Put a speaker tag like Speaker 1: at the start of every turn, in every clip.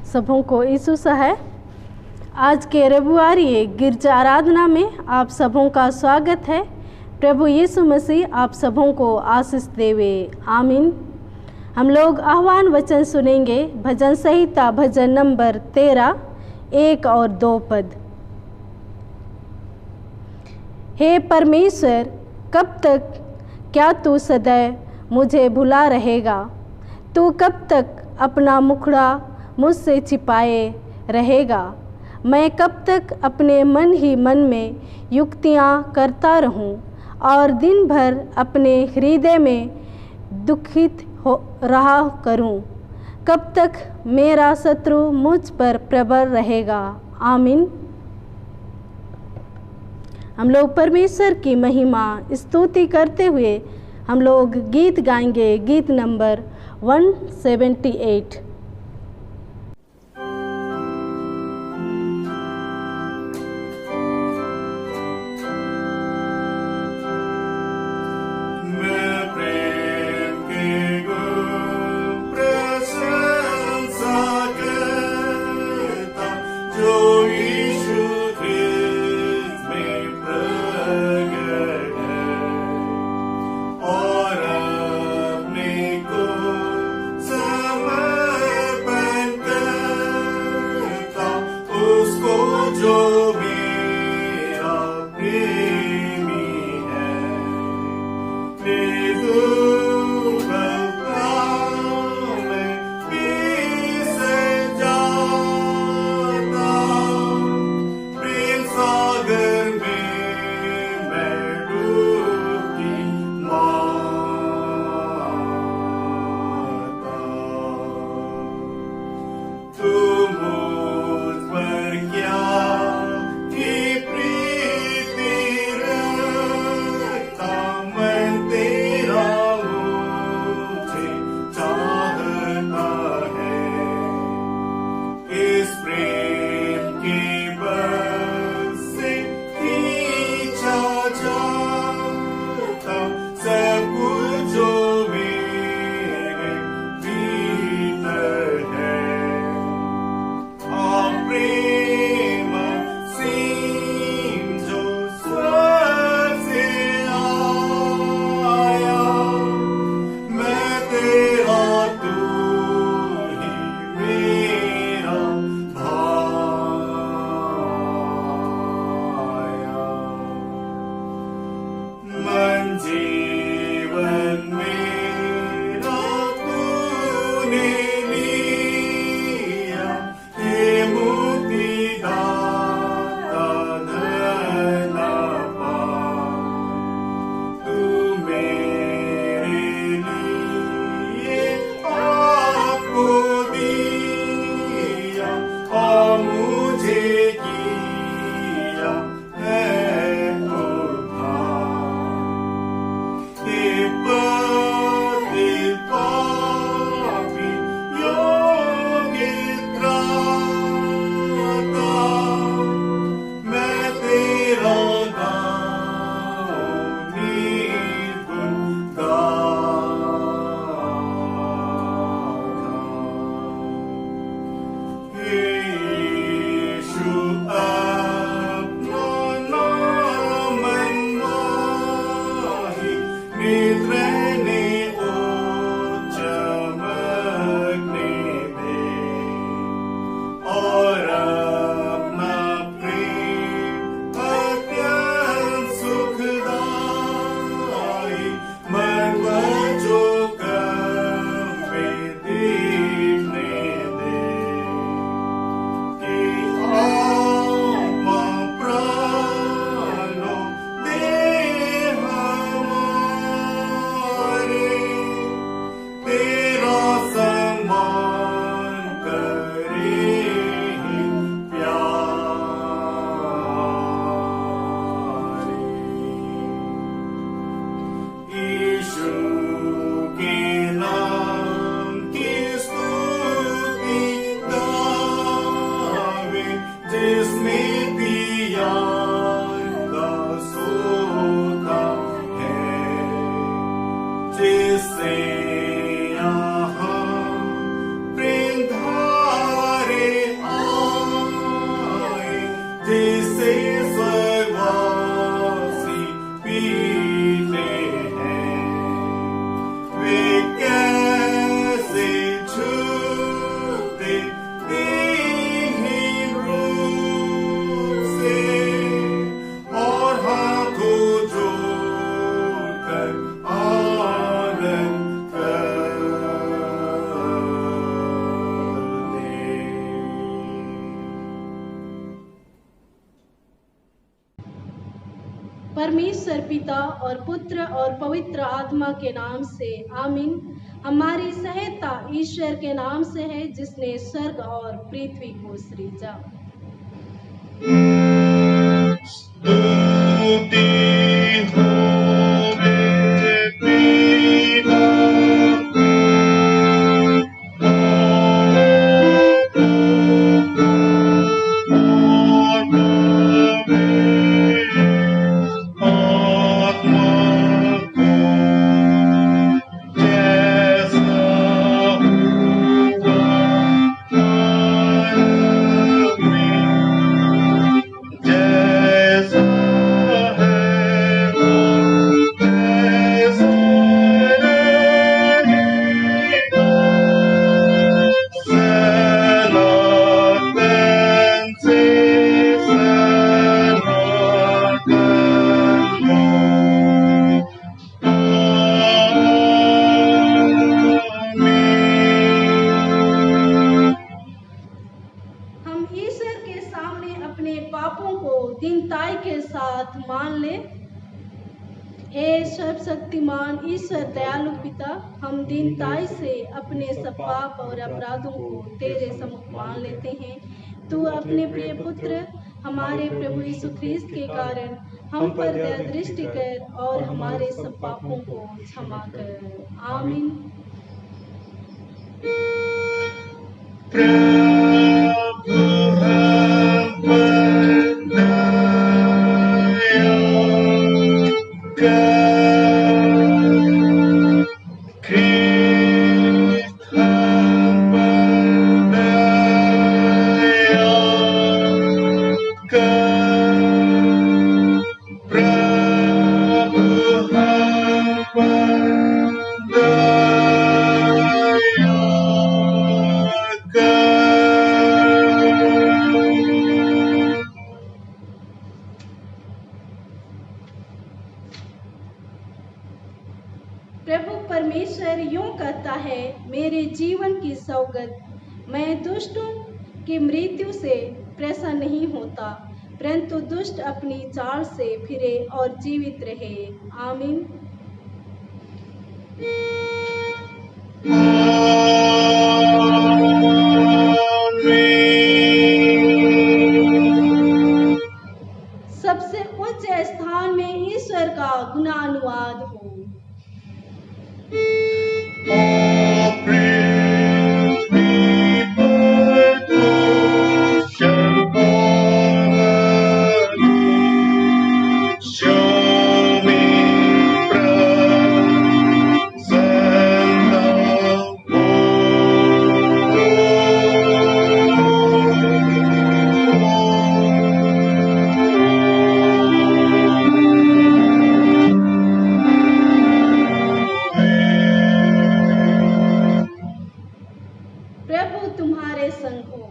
Speaker 1: सबों को यीशु है। आज के रविवारी गिरजा आराधना में आप सबों का स्वागत है। प्रभु यीशु मसीह आप सबों को आशीष देवे, आमीन। हम लोग आह्वान वचन सुनेंगे। भजन संहिता भजन नंबर 13, 1 और 2 पद। हे परमेश्वर, कब तक क्या तू सदैव मुझे भुला रहेगा? तू कब तक अपना मुखड़ा मुझसे छिपाए रहेगा? मैं कब तक अपने मन ही मन में युक्तियाँ करता रहूं और दिन भर अपने हृदय में दुखित हो रहा करूं? कब तक मेरा शत्रु मुझ पर प्रबल रहेगा? आमीन। हम लोग परमेश्वर की महिमा स्तुति करते हुए हम लोग गीत गाएंगे। गीत नंबर 178।
Speaker 2: और अपने को समर्पित
Speaker 1: परमेश्वर पिता और पुत्र और पवित्र आत्मा के नाम से आमीन। हमारी सहायता ईश्वर के नाम से है जिसने स्वर्ग और पृथ्वी को सृजा। सर्वशक्तिमान ईश्वर दयालु पिता, हम दीनताई से अपने सब पाप और अपराधों को तेरे सम्मुख मान लेते हैं। तू अपने प्रिय पुत्र हमारे प्रभु यीशु ख्रीस्त के कारण हम पर दया दृष्टि कर और हमारे सब पापों को क्षमा कर। आमीन। प्रभु परमेश्वर यूं कहता है, मेरे जीवन की सौगंध, मैं दुष्टों की मृत्यु से प्रसन्न नहीं होता, परंतु दुष्ट अपनी चाल से फिरे और जीवित रहे। आमीन। सबसे उच्च स्थान में ईश्वर का गुणानुवाद हो। प्रभु तुम्हारे संग हो।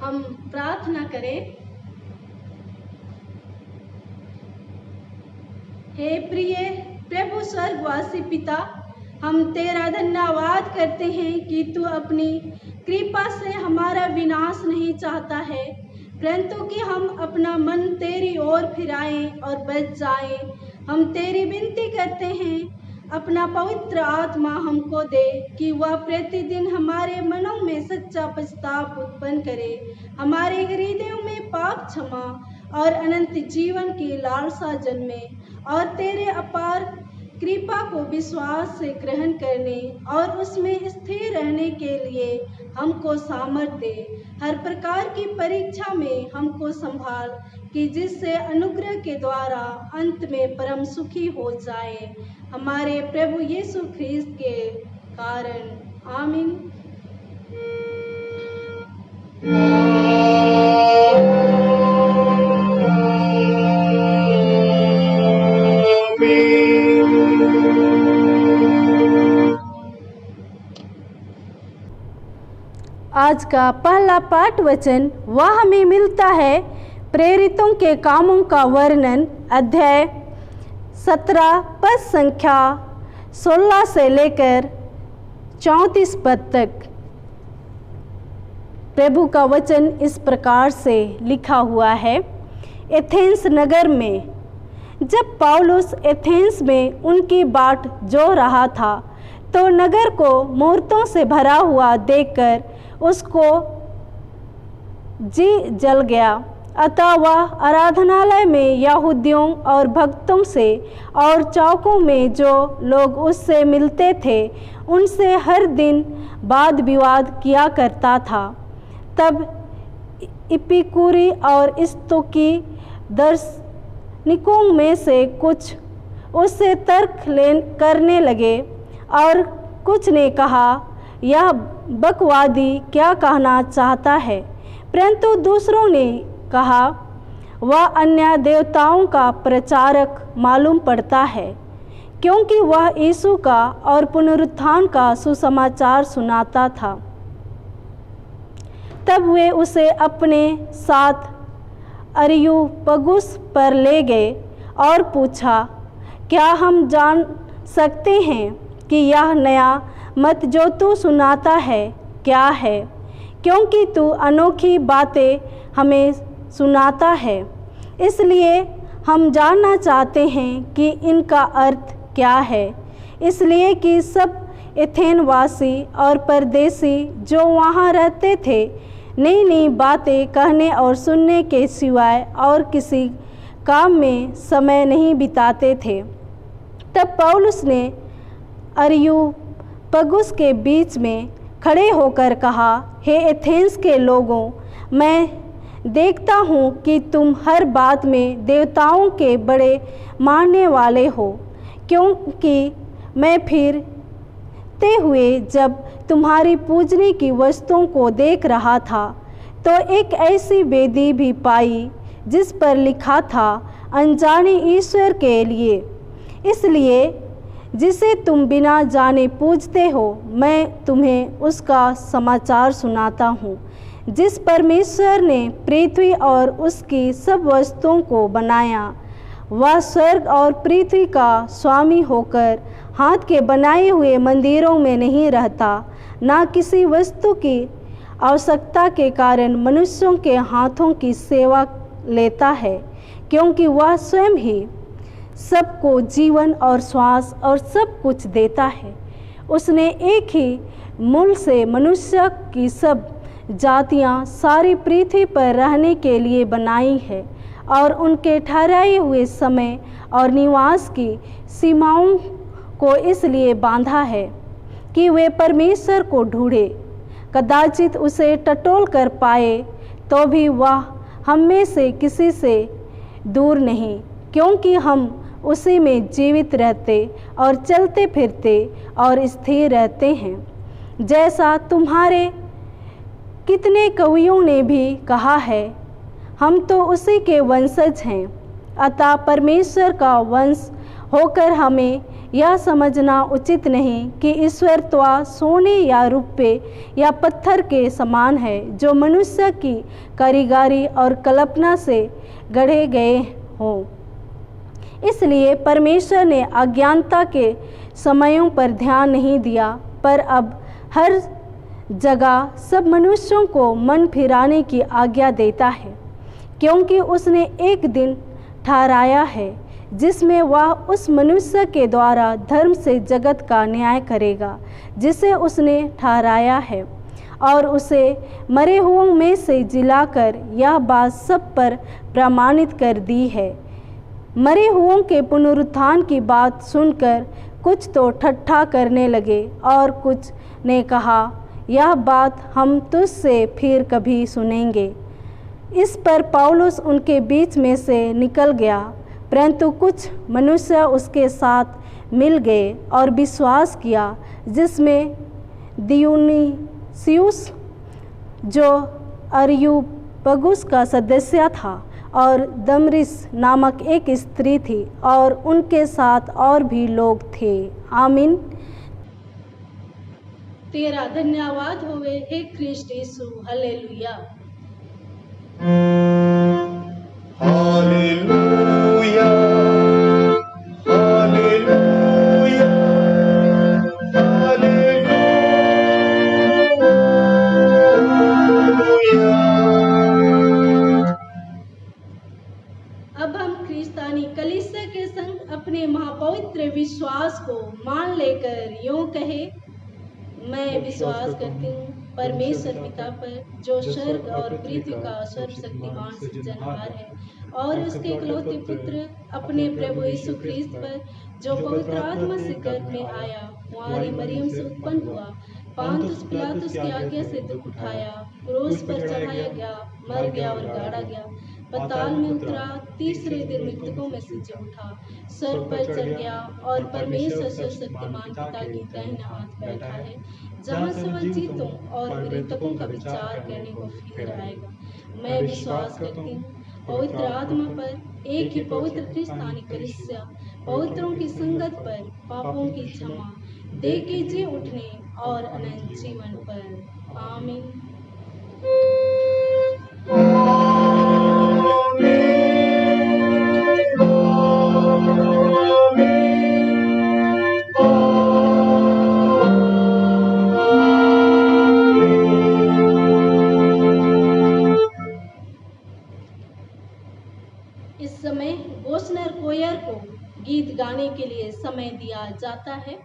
Speaker 1: हम प्रार्थना करें। हे प्रिय प्रभु स्वर्गवासी पिता, हम तेरा धन्यवाद करते हैं कि तू अपनी कृपा से हमारा विनाश नहीं चाहता है, परंतु कि हम अपना मन तेरी ओर फिराएं और बच जाएं। हम तेरी विनती करते हैं, अपना पवित्र आत्मा हमको दे कि वह प्रतिदिन हमारे मनों में सच्चा पछतावा उत्पन्न करे, हमारे हृदयों में पाप क्षमा और अनंत जीवन की लालसा जन्मे, और तेरे अपार कृपा को विश्वास से ग्रहण करने और उसमें स्थिर रहने के लिए हमको सामर्थ्य दे। हर प्रकार की परीक्षा में हमको संभाल कि जिससे अनुग्रह के द्वारा अंत में परम सुखी हो जाए, हमारे प्रभु यीशु ख्रीस्त के कारण। आमीन। आज का पहला पाठ वचन वह हमें मिलता है प्रेरितों के कामों का वर्णन अध्याय 17 पद संख्या 16 से लेकर 34 पद तक। प्रभु का वचन इस प्रकार से लिखा हुआ है। एथेंस नगर में जब पौलुस एथेंस में उनकी बाट जो रहा था, तो नगर को मूर्तों से भरा हुआ देखकर उसको जी जल गया। अतः वह आराधनालय में यहूदियों और भक्तों से और चौकों में जो लोग उससे मिलते थे उनसे हर दिन वाद विवाद किया करता था। तब इपिकूरी और स्तोकी दार्शनिकों में से कुछ उससे तर्क करने लगे और कुछ ने कहा, यह बकवादी क्या कहना चाहता है। परंतु दूसरों ने कहा, वह अन्य देवताओं का प्रचारक मालूम पड़ता है, क्योंकि वह यीशु का और पुनरुत्थान का सुसमाचार सुनाता था। तब वे उसे अपने साथ अरियुपगुस पर ले गए और पूछा, क्या हम जान सकते हैं कि यह नया मत जो तू सुनाता है क्या है, क्योंकि तू अनोखी बातें हमें सुनाता है। इसलिए हम जानना चाहते हैं कि इनका अर्थ क्या है, इसलिए कि सब एथेनवासी और परदेसी जो वहाँ रहते थे नई नई बातें कहने और सुनने के सिवाय और किसी काम में समय नहीं बिताते थे। तब पौलुस ने अरियुपगुस के बीच में खड़े होकर कहा, हे एथेंस के लोगों, मैं देखता हूँ कि तुम हर बात में देवताओं के बड़े मानने वाले हो, क्योंकि मैं फिरते हुए जब तुम्हारी पूजने की वस्तुओं को देख रहा था तो एक ऐसी वेदी भी पाई जिस पर लिखा था, अनजाने ईश्वर के लिए। इसलिए जिसे तुम बिना जाने पूजते हो, मैं तुम्हें उसका समाचार सुनाता हूँ, जिस परमेश्वर ने पृथ्वी और उसकी सब वस्तुओं को बनाया। वह स्वर्ग और पृथ्वी का स्वामी होकर हाथ के बनाए हुए मंदिरों में नहीं रहता, ना किसी वस्तु की आवश्यकता के कारण मनुष्यों के हाथों की सेवा लेता है, क्योंकि वह स्वयं ही सबको जीवन और श्वास और सब कुछ देता है। उसने एक ही मूल से मनुष्य की सब जातियां सारी पृथ्वी पर रहने के लिए बनाई है और उनके ठहराए हुए समय और निवास की सीमाओं को इसलिए बांधा है कि वे परमेश्वर को ढूंढे, कदाचित उसे टटोल कर पाए, तो भी वह हम में से किसी से दूर नहीं, क्योंकि हम उसी में जीवित रहते और चलते फिरते और स्थिर रहते हैं। जैसा तुम्हारे कितने कवियों ने भी कहा है, हम तो उसी के वंशज हैं। अतः परमेश्वर का वंश होकर हमें यह समझना उचित नहीं कि ईश्वर तो सोने या रुपये या पत्थर के समान है, जो मनुष्य की कारीगरी और कल्पना से गढ़े गए हों। इसलिए परमेश्वर ने अज्ञानता के समयों पर ध्यान नहीं दिया, पर अब हर जगह सब मनुष्यों को मन फिराने की आज्ञा देता है, क्योंकि उसने एक दिन ठहराया है जिसमें वह उस मनुष्य के द्वारा धर्म से जगत का न्याय करेगा जिसे उसने ठहराया है, और उसे मरे हुओं में से जिलाकर यह बात सब पर प्रमाणित कर दी है। मरे हुओं के पुनरुत्थान की बात सुनकर कुछ तो ठट्ठा करने लगे और कुछ ने कहा, यह बात हम तुझसे फिर कभी सुनेंगे। इस पर पौलुस उनके बीच में से निकल गया, परंतु कुछ मनुष्य उसके साथ मिल गए और विश्वास किया, जिसमें दियुनुसियुस जो अरियुपगुस का सदस्य था और दमरिस नामक एक स्त्री थी, और उनके साथ और भी लोग थे। आमीन। तेरा धन्यवाद होवे हे ख्रिस्ट यीशु, हालेलुया।
Speaker 2: हालेलुया हालेलुया हालेलुया।
Speaker 1: अब हम ख्रिस्तानी कलीसिया के संग अपने महापवित्र विश्वास को मान लेकर यूं कहे, मैं विश्वास करती हूँ परमेश्वर पिता पर, जो स्वर्ग और पृथ्वी का सर्वशक्तिमान सृजनहार है, और उसके इकलौते पुत्र अपने प्रभु यीशु ख्रिस्त पर, जो पवित्र आत्मा से गर्भ में आया, कुंवारी मरियम से उत्पन्न हुआ, पांतुस पिलातुस की आज्ञा से दुख उठाया, क्रूस पर चढ़ाया गया, मर गया और गाड़ा गया, पाताल में उतरा, तीसरे दिन मृतकों में से जी उठा, स्वर्ग पर चढ़ गया और परमेश्वर सर्वशक्तिमान पिता की दाहिने हाथ बैठा है, जहाँ से वह जीतों और मृतकों का विचार करने को फिर आएगा। मैं विश्वास करती हूँ पवित्र आत्मा पर, एक ही पवित्र ख्रिस्तानी कलीसिया, पवित्रों की संगत पर, पापों की क्षमा, देह के जी उठने और अनंत जीवन पर। आमीन। इस समय गोस्नर कोयर को गीत गाने के लिए समय दिया जाता है।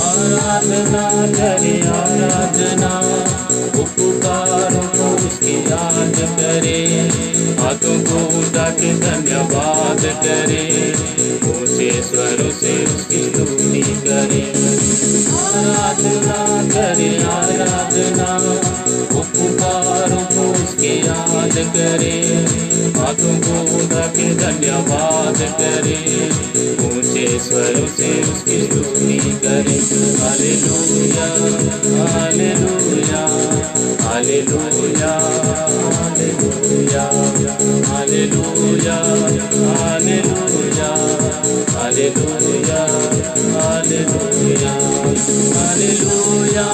Speaker 3: आराधना करे आराधना, उपकारों को उसकी याद करे, हाथों को उठा के धन्यवाद करे, ऊंचे स्वरों से उसकी स्तुति करे। आराधना करे आराधना, उपकारों को उसकी याद करे, हाथों को उठा के धन्यवाद करे, ऊंचे स्वरों से उसकी स्तुति करे। हालेलुया हालेलुया हालेलुया हालेलुया हालेलुया हालेलुया हालेलुया हालेलुया हालेलुया हालेलुया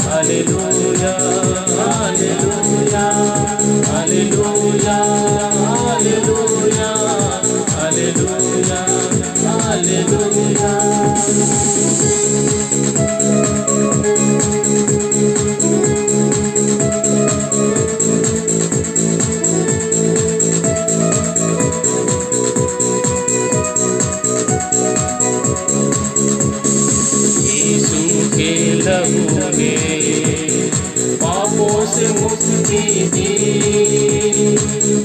Speaker 3: हालेलुया हालेलुया हालेलुया हालेलुया हालेलुया हालेलुया। यीशु के लहू ने पापों से मुक्ति दी,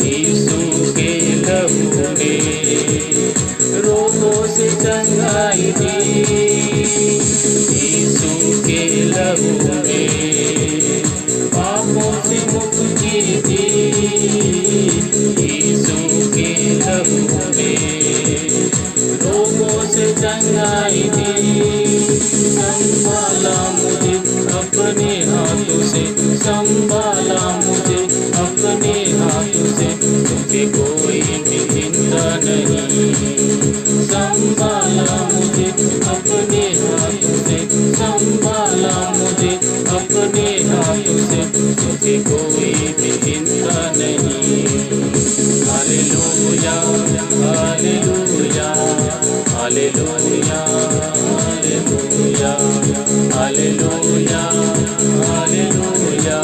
Speaker 3: यीशु के लहू ने रोगों से चंगाई दी, यीशु के लहू ने पापों से मुक्ति दी, यीशु के लहू ने रोगों से चंगाई दी। संभाला मुझे अपने हाथों से, संभाला मुझे अपने हाथों से, मुझे कोई भी चिंता नहीं। संभाला मुझे अपने हाथों से, संभाला मुझे अपने हाथों से, मुझे कोई भी चिंता नहीं। हालेलुया हालेलुया हालेलुया हालेलुया हालेलुया हालेलुया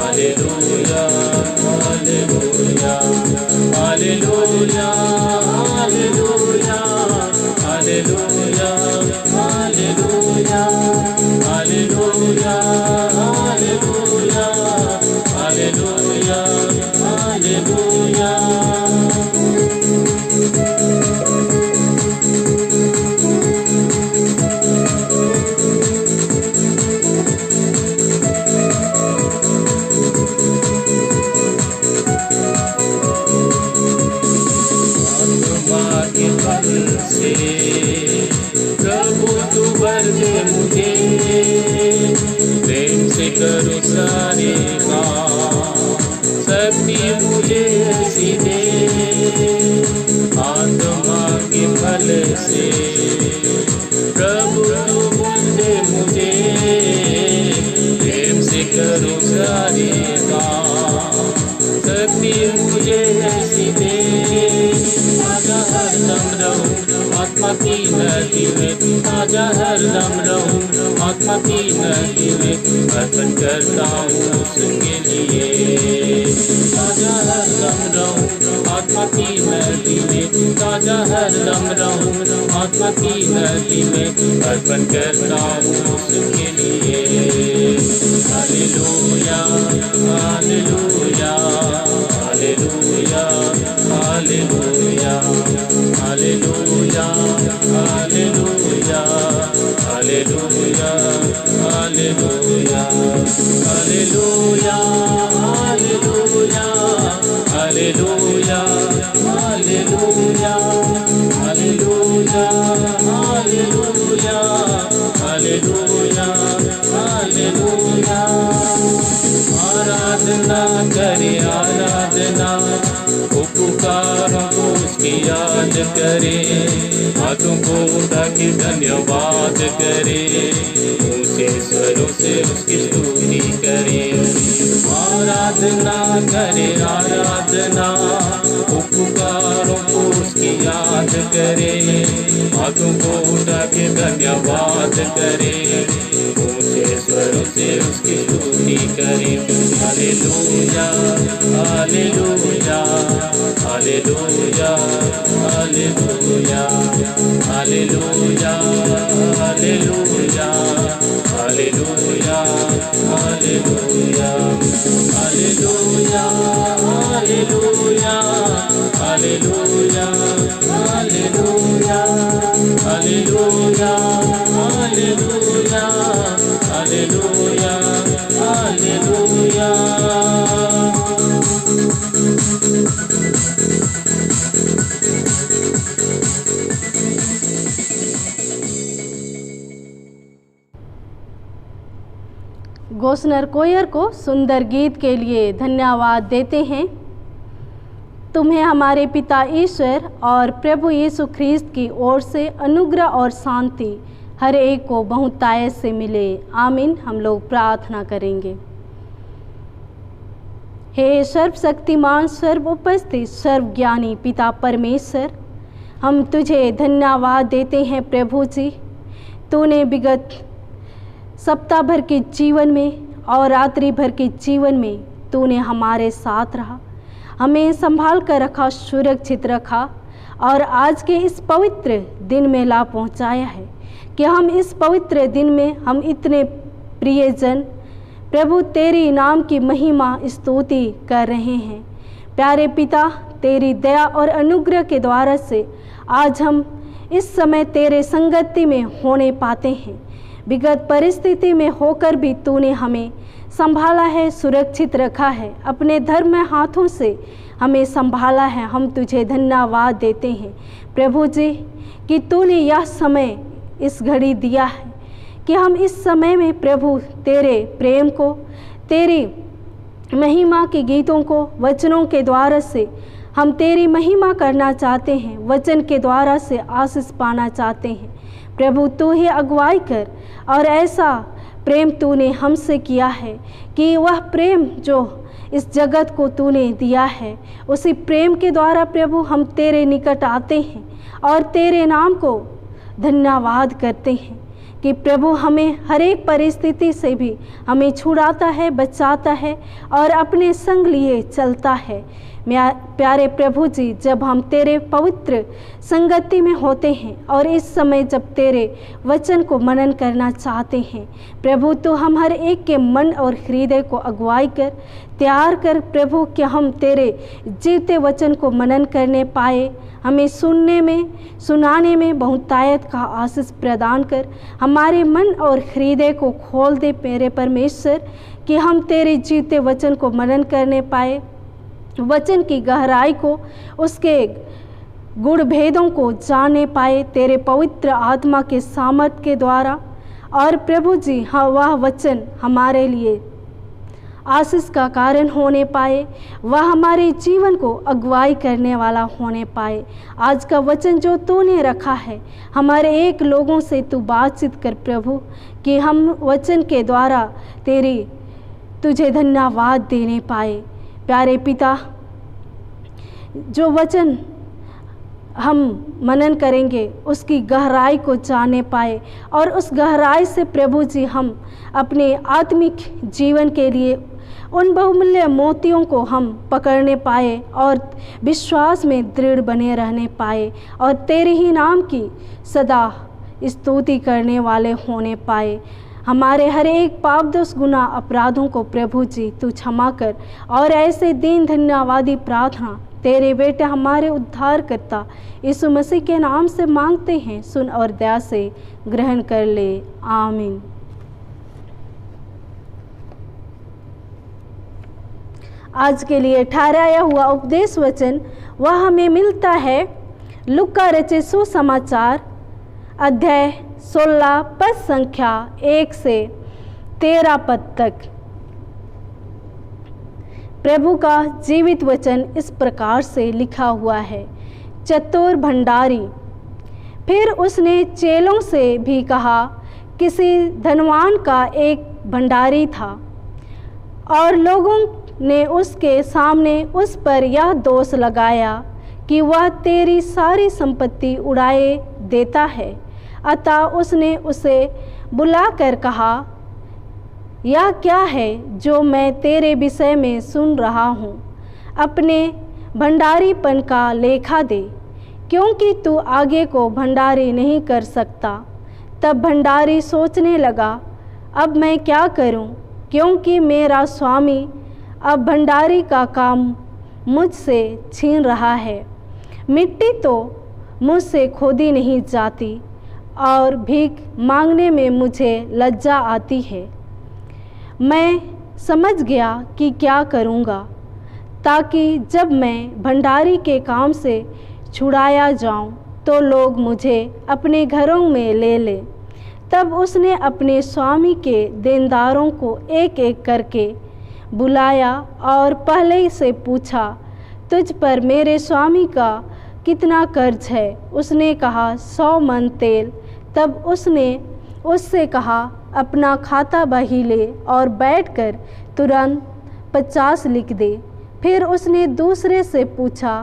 Speaker 3: हालेलुया हालेलुया हालेलुया हालेलुया हालेलुया हालेलुया हालेलुया हालेलुया हालेलुया हालेलुया। मुझे ऐसी दे, ताजा हरदम रहूं आत्मा की नदी में, ताजा हरदम रहूं आत्मा की नदी में, अर्पण करता हूँ उसके लिए। ताजा हरदम रहूं आत्मा की नदी में, ताजा हरदम रहूं आत्मा की नदी में, अर्पण करता हूँ उसके लिए। हालेलुया हालेलुया हालेलुया हालेलुया हालेलुया हालेलुया हालेलुया हालेलुया हालेलुया हालेलुया हालेलुया हालेलुया हालेलुया हालेलुया हालेलुया हालेलुया। आराधना करे आराधना, वो पुकारों को उसकी याद करे, हाथों को उठा के धन्यवाद करे, ऊंचे स्वरों से उसकी स्तुति करे। आराधना करे आराधना, वो पुकारों को उसकी याद करे, हाथों को उठा के धन्यवाद करे, ऊंचे स्वरों से उसकी स्तुति करे। हालेलुया हालेलुया हालेलुया हालेलुया हालेलुया हालेलुया हालेलुया हालेलुया हालेलुया हालेलुया हालेलुया हालेलुया हालेलुया हालेलुया हालेलुया हालेलुया।
Speaker 1: गोस्नर कोयर को सुंदर गीत के लिए धन्यवाद देते हैं। तुम्हें हमारे पिता ईश्वर और प्रभु यीशु ख्रीस्त की ओर से अनुग्रह और शांति हर एक को बहुतायत से मिले, आमीन। हम लोग प्रार्थना करेंगे। हे सर्वशक्तिमान, सर्व उपस्थित, सर्वज्ञानी पिता परमेश्वर, हम तुझे धन्यवाद देते हैं प्रभु जी। तूने विगत सप्ताह भर के जीवन में और रात्रि भर के जीवन में तूने हमारे साथ रहा, हमें संभाल कर रखा, सुरक्षित रखा और आज के इस पवित्र दिन में ला पहुंचाया है कि हम इस पवित्र दिन में हम इतने प्रियजन प्रभु तेरी नाम की महिमा स्तुति कर रहे हैं। प्यारे पिता, तेरी दया और अनुग्रह के द्वारा से आज हम इस समय तेरे संगति में होने पाते हैं। विगत परिस्थिति में होकर भी तूने हमें संभाला है, सुरक्षित रखा है, अपने धर्म हाथों से हमें संभाला है। हम तुझे धन्यवाद देते हैं प्रभु जी कि तूने यह समय इस घड़ी दिया है कि हम इस समय में प्रभु तेरे प्रेम को, तेरी महिमा के गीतों को वचनों के द्वारा से हम तेरी महिमा करना चाहते हैं, वचन के द्वारा से आशीष पाना चाहते हैं। प्रभु तू ही अगुवाई कर और ऐसा प्रेम तूने हमसे किया है कि वह प्रेम जो इस जगत को तूने दिया है, उसी प्रेम के द्वारा प्रभु हम तेरे निकट आते हैं और तेरे नाम को धन्यवाद करते हैं कि प्रभु हमें हर एक परिस्थिति से भी हमें छुड़ाता है, बचाता है और अपने संग लिए चलता है। प्यारे प्रभु जी, जब हम तेरे पवित्र संगति में होते हैं और इस समय जब तेरे वचन को मनन करना चाहते हैं प्रभु, तो हम हर एक के मन और हृदय को अगुवाई कर, तैयार कर प्रभु कि हम तेरे जीते वचन को मनन करने पाए। हमें सुनने में, सुनाने में बहुतायत का आशीष प्रदान कर, हमारे मन और हृदय को खोल दे मेरे परमेश्वर कि हम तेरे जीते वचन को मनन करने पाए, वचन की गहराई को, उसके गुण भेदों को जानने पाए तेरे पवित्र आत्मा के सामर्थ के द्वारा। और प्रभु जी हाँ, वह वचन हमारे लिए आशीष का कारण होने पाए, वह हमारे जीवन को अगुवाई करने वाला होने पाए। आज का वचन जो तूने रखा है, हमारे एक लोगों से तू बातचीत कर प्रभु कि हम वचन के द्वारा तुझे धन्यवाद देने पाए। प्यारे पिता, जो वचन हम मनन करेंगे उसकी गहराई को जाने पाए और उस गहराई से प्रभु जी हम अपने आत्मिक जीवन के लिए उन बहुमूल्य मोतियों को हम पकड़ने पाए और विश्वास में दृढ़ बने रहने पाए और तेरे ही नाम की सदा स्तुति करने वाले होने पाए। हमारे हर एक पाप दोष गुनाह अपराधों को प्रभु जी तू क्षमा कर और ऐसे दीन धन्यवादी प्रार्थना तेरे बेटे हमारे उद्धार करता यीशु मसीह के नाम से मांगते हैं, सुन और दया से ग्रहण कर ले, आमीन। आज के लिए ठहराया हुआ उपदेश वचन वह हमें मिलता है लूका रचित सुसमाचार अध्याय 16 पद संख्या 1 से 13 पद तक। प्रभु का जीवित वचन इस प्रकार से लिखा हुआ है। चतुर भंडारी। फिर उसने चेलों से भी कहा, किसी धनवान का एक भंडारी था और लोगों ने उसके सामने उस पर यह दोष लगाया कि वह तेरी सारी संपत्ति उड़ाए देता है। अतः उसने उसे बुलाकर कहा, यह क्या है जो मैं तेरे विषय में सुन रहा हूँ? अपने भंडारीपन का लेखा दे, क्योंकि तू आगे को भंडारी नहीं कर सकता। तब भंडारी सोचने लगा, अब मैं क्या करूँ, क्योंकि मेरा स्वामी अब भंडारी का काम मुझसे छीन रहा है। मिट्टी तो मुझसे खोदी नहीं जाती और भीख मांगने में मुझे लज्जा आती है। मैं समझ गया कि क्या करूँगा, ताकि जब मैं भंडारी के काम से छुड़ाया जाऊँ तो लोग मुझे अपने घरों में ले लें। तब उसने अपने स्वामी के देनदारों को एक एक करके बुलाया और पहले से पूछा, तुझ पर मेरे स्वामी का कितना कर्ज है? उसने कहा, 100 मन तेल। तब उसने उससे कहा, अपना खाता बही ले और बैठकर तुरंत 50 लिख दे। फिर उसने दूसरे से पूछा,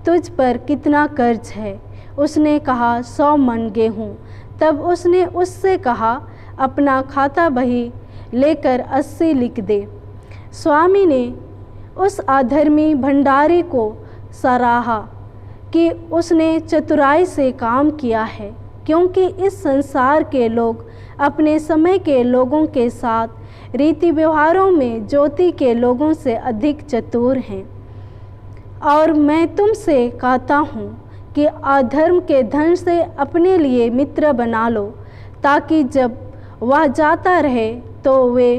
Speaker 1: तुझ पर कितना कर्ज है? उसने कहा, 100 मन गेहूँ। तब उसने उससे कहा, अपना खाता बही लेकर 80 लिख दे। स्वामी ने उस अधर्मी भंडारी को सराहा कि उसने चतुराई से काम किया है, क्योंकि इस संसार के लोग अपने समय के लोगों के साथ रीति व्यवहारों में ज्योति के लोगों से अधिक चतुर हैं। और मैं तुमसे कहता हूँ कि अधर्म के धन से अपने लिए मित्र बना लो, ताकि जब वह जाता रहे तो वे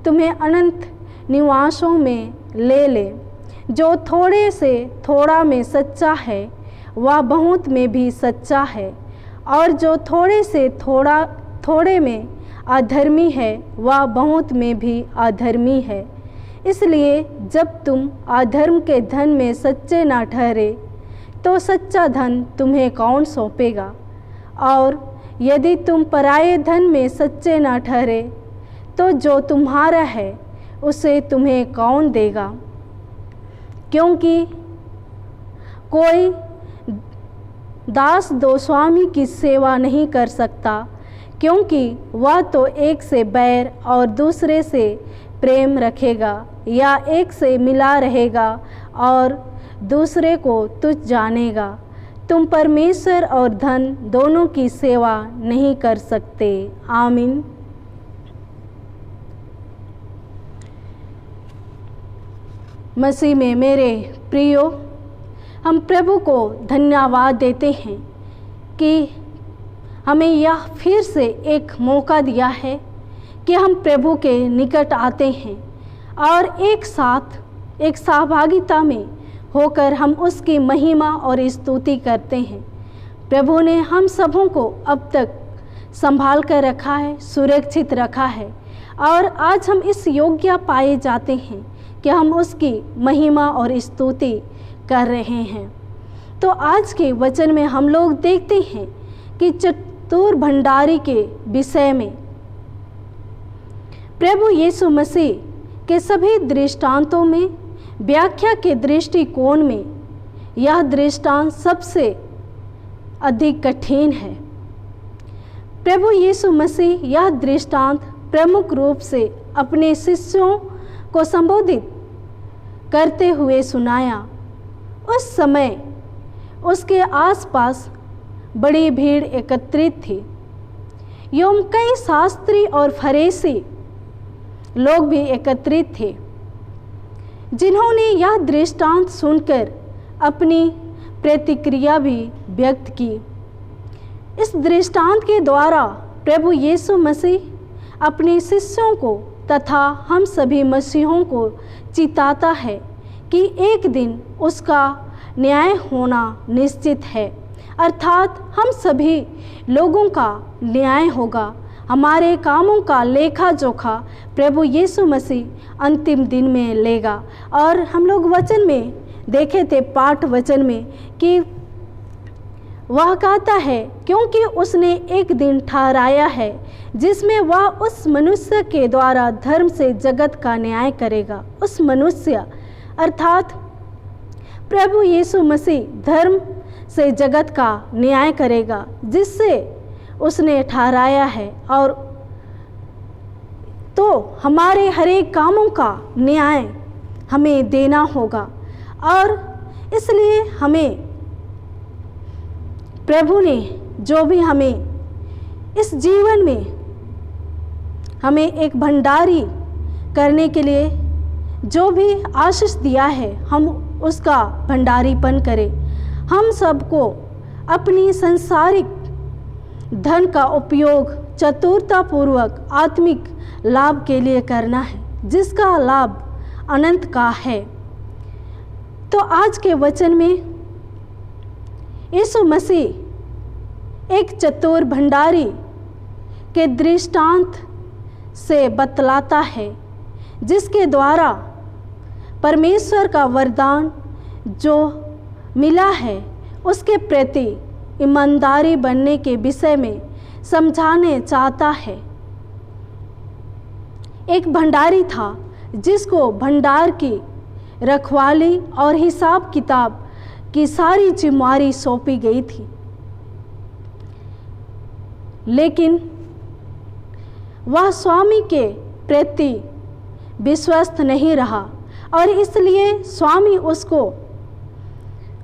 Speaker 1: तुम्हें अनंत निवासों में ले ले। जो थोड़े से थोड़ा में सच्चा है वह बहुत में भी सच्चा है, और जो थोड़े से थोड़े में अधर्मी है वह बहुत में भी अधर्मी है। इसलिए जब तुम अधर्म के धन में सच्चे ना ठहरे तो सच्चा धन तुम्हें कौन सौंपेगा? और यदि तुम पराये धन में सच्चे ना ठहरे तो जो तुम्हारा है उसे तुम्हें कौन देगा? क्योंकि कोई दास दो स्वामी की सेवा नहीं कर सकता, क्योंकि वह तो एक से बैर और दूसरे से प्रेम रखेगा, या एक से मिला रहेगा और दूसरे को तुच्छ जानेगा। तुम परमेश्वर और धन दोनों की सेवा नहीं कर सकते। आमीन। मसीह में मेरे प्रियो, हम प्रभु को धन्यवाद देते हैं कि हमें यह फिर से एक मौका दिया है कि हम प्रभु के निकट आते हैं और एक साथ एक सहभागिता में होकर हम उसकी महिमा और स्तुति करते हैं। प्रभु ने हम सबों को अब तक संभाल कर रखा है, सुरक्षित रखा है, और आज हम इस योग्य पाए जाते हैं कि हम उसकी महिमा और स्तुति कर रहे हैं। तो आज के वचन में हम लोग देखते हैं कि चतुर भंडारी के विषय में प्रभु यीशु मसीह के सभी दृष्टांतों में व्याख्या के दृष्टिकोण में यह दृष्टांत सबसे अधिक कठिन है। प्रभु यीशु मसीह यह दृष्टांत प्रमुख रूप से अपने शिष्यों को संबोधित करते हुए सुनाया। उस समय उसके आसपास बड़ी भीड़ एकत्रित थी एवं कई शास्त्री और फरीसी लोग भी एकत्रित थे, जिन्होंने यह दृष्टांत सुनकर अपनी प्रतिक्रिया भी व्यक्त की। इस दृष्टांत के द्वारा प्रभु यीशु मसीह अपने शिष्यों को तथा हम सभी मसीहों को चिताता है कि एक दिन उसका न्याय होना निश्चित है, अर्थात हम सभी लोगों का न्याय होगा। हमारे कामों का लेखा जोखा प्रभु यीशु मसीह अंतिम दिन में लेगा। और हम लोग वचन में देखे थे, पाठ वचन में, कि वह कहता है क्योंकि उसने एक दिन ठहराया है जिसमें वह उस मनुष्य के द्वारा धर्म से जगत का न्याय करेगा। उस मनुष्य अर्थात प्रभु यीशु मसीह धर्म से जगत का न्याय करेगा, जिससे उसने ठहराया है। और तो हमारे हरेक कामों का न्याय हमें देना होगा। और इसलिए हमें प्रभु ने जो भी हमें इस जीवन में हमें एक भंडारी करने के लिए जो भी आशीष दिया है, हम उसका भंडारीपन करें। हम सबको अपनी सांसारिक धन का उपयोग चतुरतापूर्वक आत्मिक लाभ के लिए करना है, जिसका लाभ अनंत का है। तो आज के वचन में यीशु मसीह एक चतुर भंडारी के दृष्टांत से बतलाता है, जिसके द्वारा परमेश्वर का वरदान जो मिला है उसके प्रति ईमानदारी बनने के विषय में समझाने चाहता है। एक भंडारी था जिसको भंडार की रखवाली और हिसाब किताब की सारी जिम्मेदारी सौंपी गई थी, लेकिन वह स्वामी के प्रति विश्वस्त नहीं रहा और इसलिए स्वामी उसको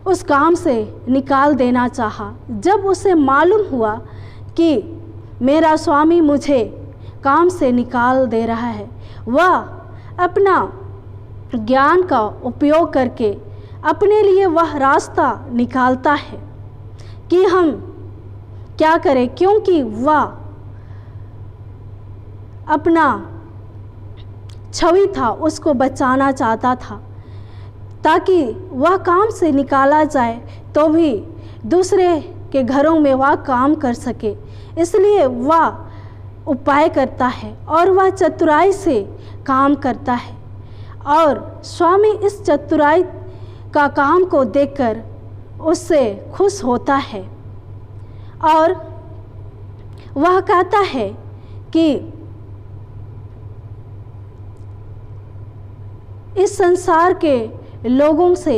Speaker 1: उस काम से निकाल देना चाहा। जब उसे मालूम हुआ कि मेरा स्वामी मुझे काम से निकाल दे रहा है, वह अपना ज्ञान का उपयोग करके अपने लिए वह रास्ता निकालता है कि हम क्या करें, क्योंकि वह अपना छवि था उसको बचाना चाहता था, ताकि वह काम से निकाला जाए तो भी दूसरे के घरों में वह काम कर सके। इसलिए वह उपाय करता है और वह चतुराई से काम करता है, और स्वामी इस चतुराई का काम को देखकर उससे खुश होता है और वह कहता है कि इस संसार के लोगों से,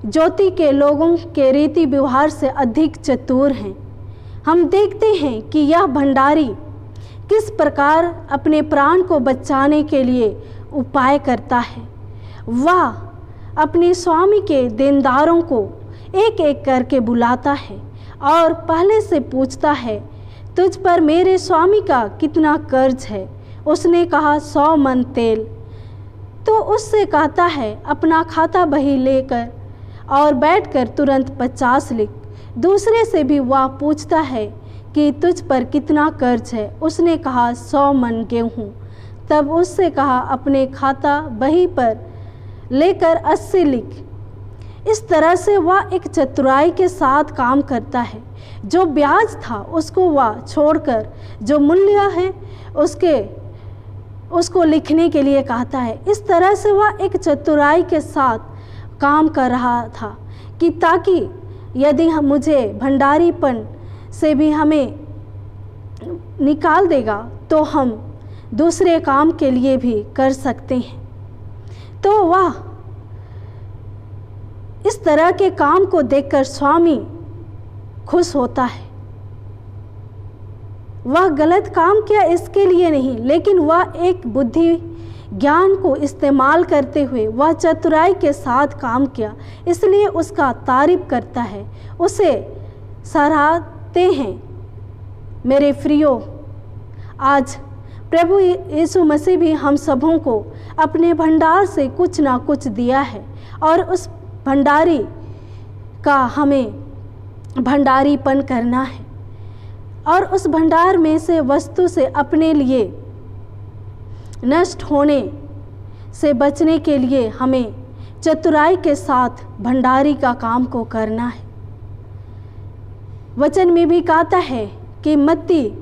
Speaker 1: ज्योति के लोगों के रीति व्यवहार से अधिक चतुर हैं। हम देखते हैं कि यह भंडारी किस प्रकार अपने प्राण को बचाने के लिए उपाय करता है। वह अपने स्वामी के देनदारों को एक एक करके बुलाता है और पहले से पूछता है, तुझ पर मेरे स्वामी का कितना कर्ज है? उसने कहा 100 मन तेल। तो उससे कहता है, अपना खाता बही लेकर और बैठकर तुरंत 50 लिख। दूसरे से भी वह पूछता है कि तुझ पर कितना कर्ज है? उसने कहा 100 मन गेहूँ। तब उससे कहा, अपने खाता बही पर लेकर 80 लिख। इस तरह से वह एक चतुराई के साथ काम करता है। जो ब्याज था उसको वह छोड़कर जो मूल्य है उसको लिखने के लिए कहता है। इस तरह से वह एक चतुराई के साथ काम कर रहा था कि ताकि यदि हम मुझे भंडारीपन से भी हमें निकाल देगा तो हम दूसरे काम के लिए भी कर सकते हैं। तो वह इस तरह के काम को देखकर स्वामी खुश होता है। वह गलत काम किया इसके लिए नहीं, लेकिन वह एक बुद्धि ज्ञान को इस्तेमाल करते हुए वह चतुराई के साथ काम किया, इसलिए उसका तारीफ करता है, उसे सराहते हैं। मेरे प्रियो, आज प्रभु यीशु मसीह भी हम सबों को अपने भंडार से कुछ ना कुछ दिया है और उस भंडारी का हमें भंडारीपन करना है और उस भंडार में से वस्तु से अपने लिए नष्ट होने से बचने के लिए हमें चतुराई के साथ भंडारी का काम को करना है। वचन में भी कहता है कि मत्ती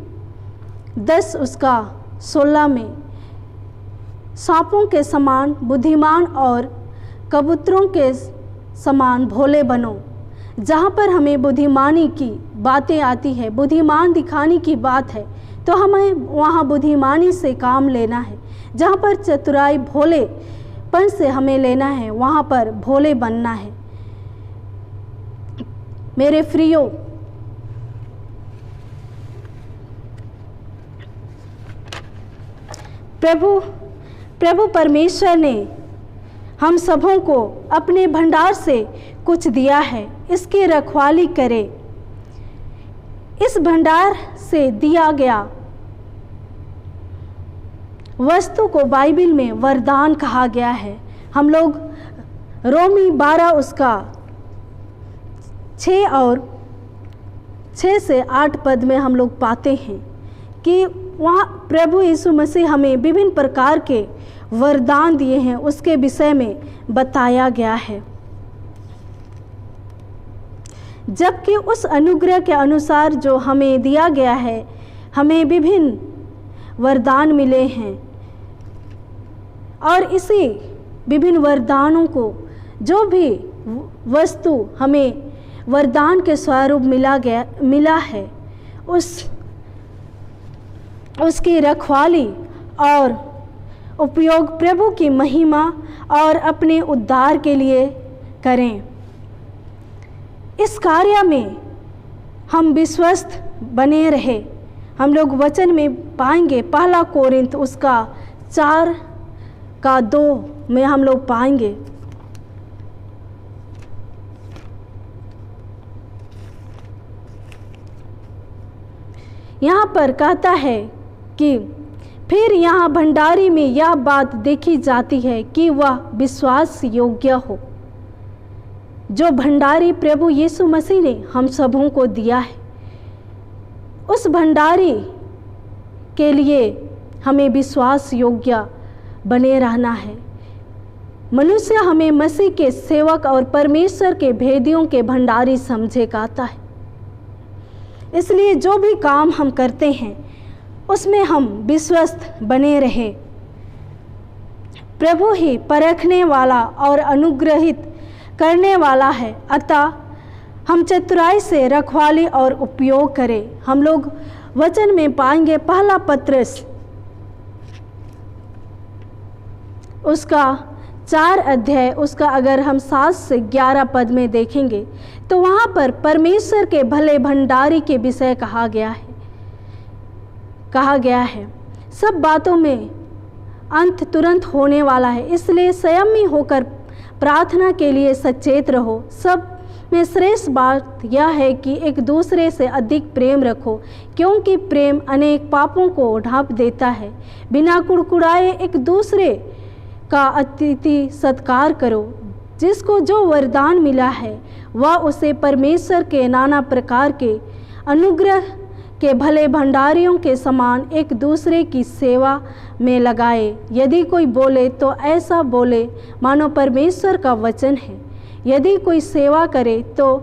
Speaker 1: 10:16 में सांपों के समान बुद्धिमान और कबूतरों के समान भोले बनो। जहाँ पर हमें बुद्धिमानी की बातें आती है, बुद्धिमान दिखाने की बात है, तो हमें वहाँ बुद्धिमानी से काम लेना है। जहाँ पर चतुराई भोलेपन से हमें लेना है, वहाँ पर भोले बनना है। मेरे प्रियो, प्रभु परमेश्वर ने हम सबों को अपने भंडार से कुछ दिया है, इसकी रखवाली करें। इस भंडार से दिया गया वस्तु को बाइबल में वरदान कहा गया है। हम लोग रोमी 12:6 से 8 पद में हम लोग पाते हैं कि वहाँ प्रभु यीशु मसीह हमें विभिन्न प्रकार के वरदान दिए हैं, उसके विषय में बताया गया है। जबकि उस अनुग्रह के अनुसार जो हमें दिया गया है, हमें विभिन्न वरदान मिले हैं और इसी विभिन्न वरदानों को जो भी वस्तु हमें वरदान के स्वरूप मिला है, उसकी रखवाली और उपयोग प्रभु की महिमा और अपने उद्धार के लिए करें। इस कार्य में हम विश्वस्त बने रहे। हम लोग वचन में पाएंगे, 1 कोरिन्थ 4:2 में हम लोग पाएंगे। यहाँ पर कहता है कि फिर यहाँ भंडारी में यह बात देखी जाती है कि वह विश्वास योग्य हो। जो भंडारी प्रभु यीशु मसीह ने हम सबों को दिया है, उस भंडारी के लिए हमें विश्वास योग्य बने रहना है। मनुष्य हमें मसीह के सेवक और परमेश्वर के भेदियों के भंडारी समझे कहता है। इसलिए जो भी काम हम करते हैं उसमें हम विश्वस्त बने रहे। प्रभु ही परखने वाला और अनुग्रहित करने वाला है, अतः हम चतुराई से रखवाली और उपयोग करें। हम लोग वचन में पाएंगे 1 पत्रस उसका 4 अध्याय, उसका अगर हम 7 से 11 पद में देखेंगे तो वहाँ पर परमेश्वर के भले भंडारी के विषय कहा गया है। सब बातों में अंत तुरंत होने वाला है, इसलिए संयमी होकर प्रार्थना के लिए सचेत रहो। सब में श्रेष्ठ बात यह है कि एक दूसरे से अधिक प्रेम रखो, क्योंकि प्रेम अनेक पापों को ढांप देता है। बिना कुड़कुड़ाए एक दूसरे का अतिथि सत्कार करो। जिसको जो वरदान मिला है वह उसे परमेश्वर के नाना प्रकार के अनुग्रह के भले भंडारियों के समान एक दूसरे की सेवा में लगाए। यदि कोई बोले तो ऐसा बोले मानो परमेश्वर का वचन है। यदि कोई सेवा करे तो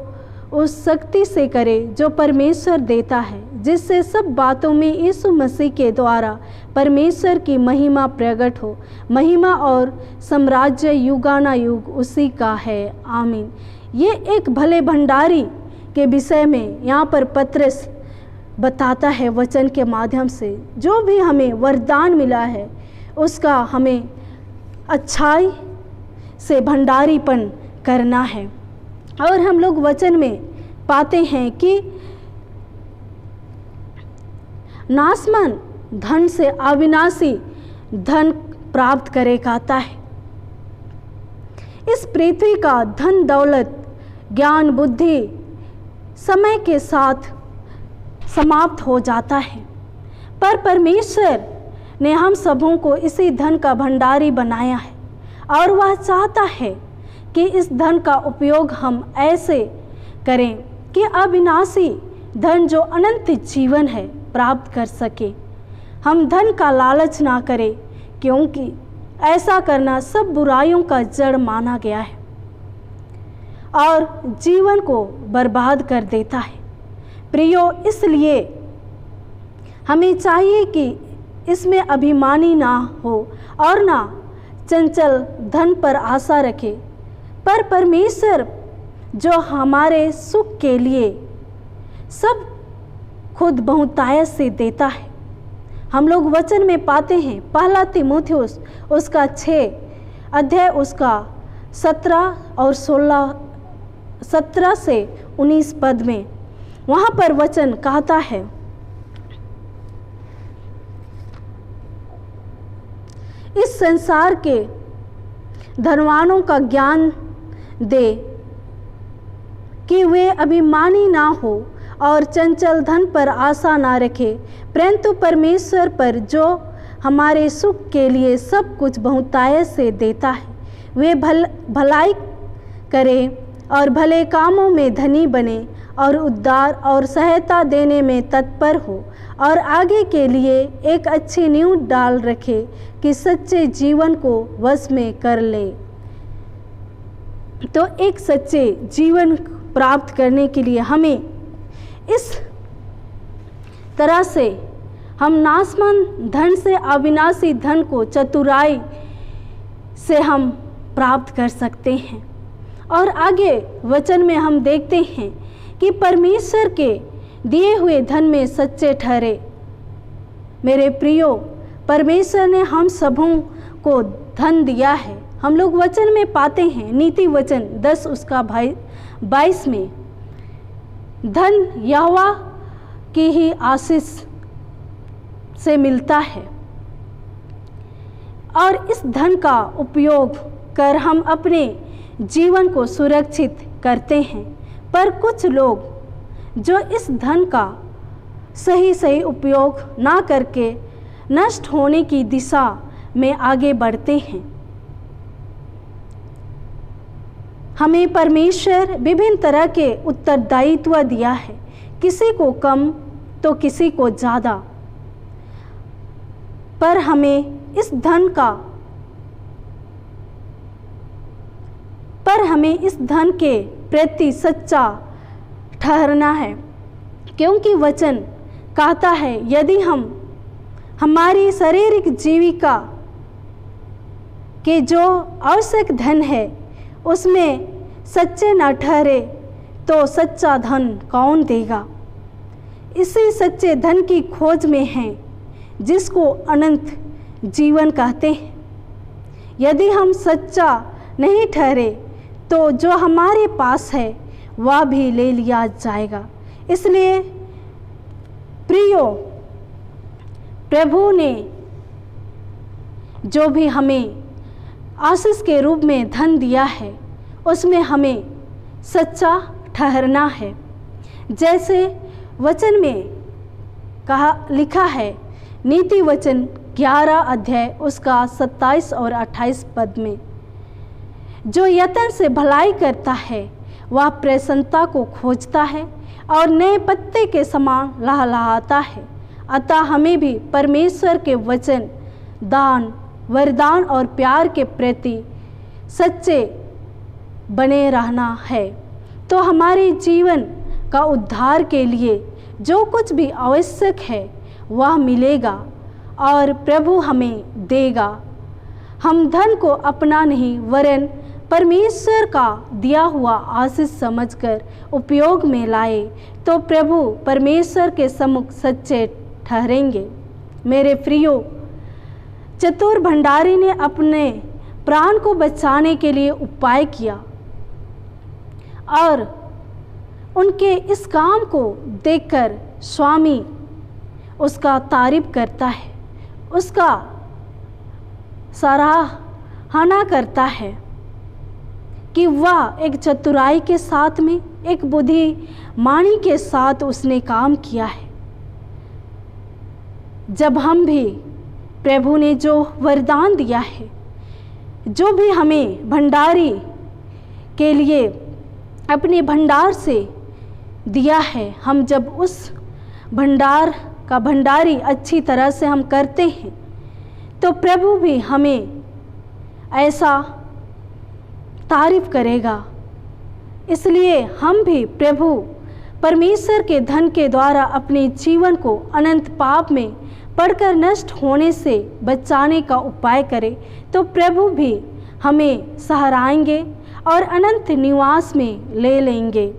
Speaker 1: उस शक्ति से करे जो परमेश्वर देता है, जिससे सब बातों में यीशु मसीह के द्वारा परमेश्वर की महिमा प्रकट हो। महिमा और साम्राज्य युगानुयुग उसी का है, आमीन। ये एक भले भंडारी के विषय में यहाँ पर पत्रस बताता है वचन के माध्यम से। जो भी हमें वरदान मिला है उसका हमें अच्छाई से भंडारीपन करना है। और हम लोग वचन में पाते हैं कि नाशमान धन से अविनाशी धन प्राप्त करे कहता है। इस पृथ्वी का धन दौलत ज्ञान बुद्धि समय के साथ समाप्त हो जाता है, पर परमेश्वर ने हम सबों को इसी धन का भंडारी बनाया है और वह चाहता है कि इस धन का उपयोग हम ऐसे करें कि अविनाशी धन जो अनंत जीवन है प्राप्त कर सके। हम धन का लालच ना करें, क्योंकि ऐसा करना सब बुराइयों का जड़ माना गया है और जीवन को बर्बाद कर देता है। प्रियो, इसलिए हमें चाहिए कि इसमें अभिमानी ना हो और ना चंचल धन पर आशा रखे, पर परमेश्वर जो हमारे सुख के लिए सब खुद बहुतायत से देता है। हम लोग वचन में पाते हैं, पहला तीमुथियुस उसका 6 अध्याय उसका 17 से 19 पद में वहाँ पर वचन कहता है, इस संसार के धनवानों का ज्ञान दे कि वे अभिमानी ना हो और चंचल धन पर आशा ना रखे, परंतु परमेश्वर पर जो हमारे सुख के लिए सब कुछ बहुतायत से देता है, वे भलाई करे और भले कामों में धनी बने और उद्धार और सहायता देने में तत्पर हो और आगे के लिए एक अच्छी नींव डाल रखे कि सच्चे जीवन को वश में कर ले। तो एक सच्चे जीवन प्राप्त करने के लिए हमें इस तरह से हम नाशमान धन से अविनाशी धन को चतुराई से हम प्राप्त कर सकते हैं। और आगे वचन में हम देखते हैं कि परमेश्वर के दिए हुए धन में सच्चे ठहरे। मेरे प्रियो, परमेश्वर ने हम सबों को धन दिया है। हम लोग वचन में पाते हैं, नीति वचन 10 उसका 22 में, धन यहोवा की ही आशीष से मिलता है और इस धन का उपयोग कर हम अपने जीवन को सुरक्षित करते हैं। पर कुछ लोग जो इस धन का सही उपयोग ना करके नष्ट होने की दिशा में आगे बढ़ते हैं। हमें परमेश्वर विभिन्न तरह के उत्तरदायित्व दिया है, किसी को कम तो किसी को ज़्यादा, पर हमें इस धन के प्रति सच्चा ठहरना है, क्योंकि वचन कहता है यदि हम हमारी शारीरिक जीविका के जो आवश्यक धन है उसमें सच्चे न ठहरे तो सच्चा धन कौन देगा। इसी सच्चे धन की खोज में हैं जिसको अनंत जीवन कहते हैं। यदि हम सच्चा नहीं ठहरे तो जो हमारे पास है वह भी ले लिया जाएगा। इसलिए प्रियो, प्रभु ने जो भी हमें आशीष के रूप में धन दिया है उसमें हमें सच्चा ठहरना है। जैसे वचन में लिखा है, नीति वचन 11 अध्याय उसका 27 और 28 पद में, जो यत्न से भलाई करता है वह प्रसन्नता को खोजता है और नए पत्ते के समान लहलहाता है। अतः हमें भी परमेश्वर के वचन, दान, वरदान और प्यार के प्रति सच्चे बने रहना है, तो हमारे जीवन का उद्धार के लिए जो कुछ भी आवश्यक है वह मिलेगा और प्रभु हमें देगा। हम धन को अपना नहीं वरन परमेश्वर का दिया हुआ आशीष समझकर उपयोग में लाए तो प्रभु परमेश्वर के सम्मुख सच्चे ठहरेंगे। मेरे प्रियो, चतुर भंडारी ने अपने प्राण को बचाने के लिए उपाय किया और उनके इस काम को देखकर स्वामी उसका तारीफ करता है, उसका सराहना करता है कि वह एक चतुराई के साथ में, एक बुद्धिमानी के साथ उसने काम किया है। जब हम भी प्रभु ने जो वरदान दिया है, जो भी हमें भंडारी के लिए अपने भंडार से दिया है, हम जब उस भंडार का भंडारी अच्छी तरह से हम करते हैं तो प्रभु भी हमें ऐसा तारीफ करेगा। इसलिए हम भी प्रभु परमेश्वर के धन के द्वारा अपने जीवन को अनंत पाप में पड़कर नष्ट होने से बचाने का उपाय करें, तो प्रभु भी हमें सराहेंगे और अनंत निवास में ले लेंगे,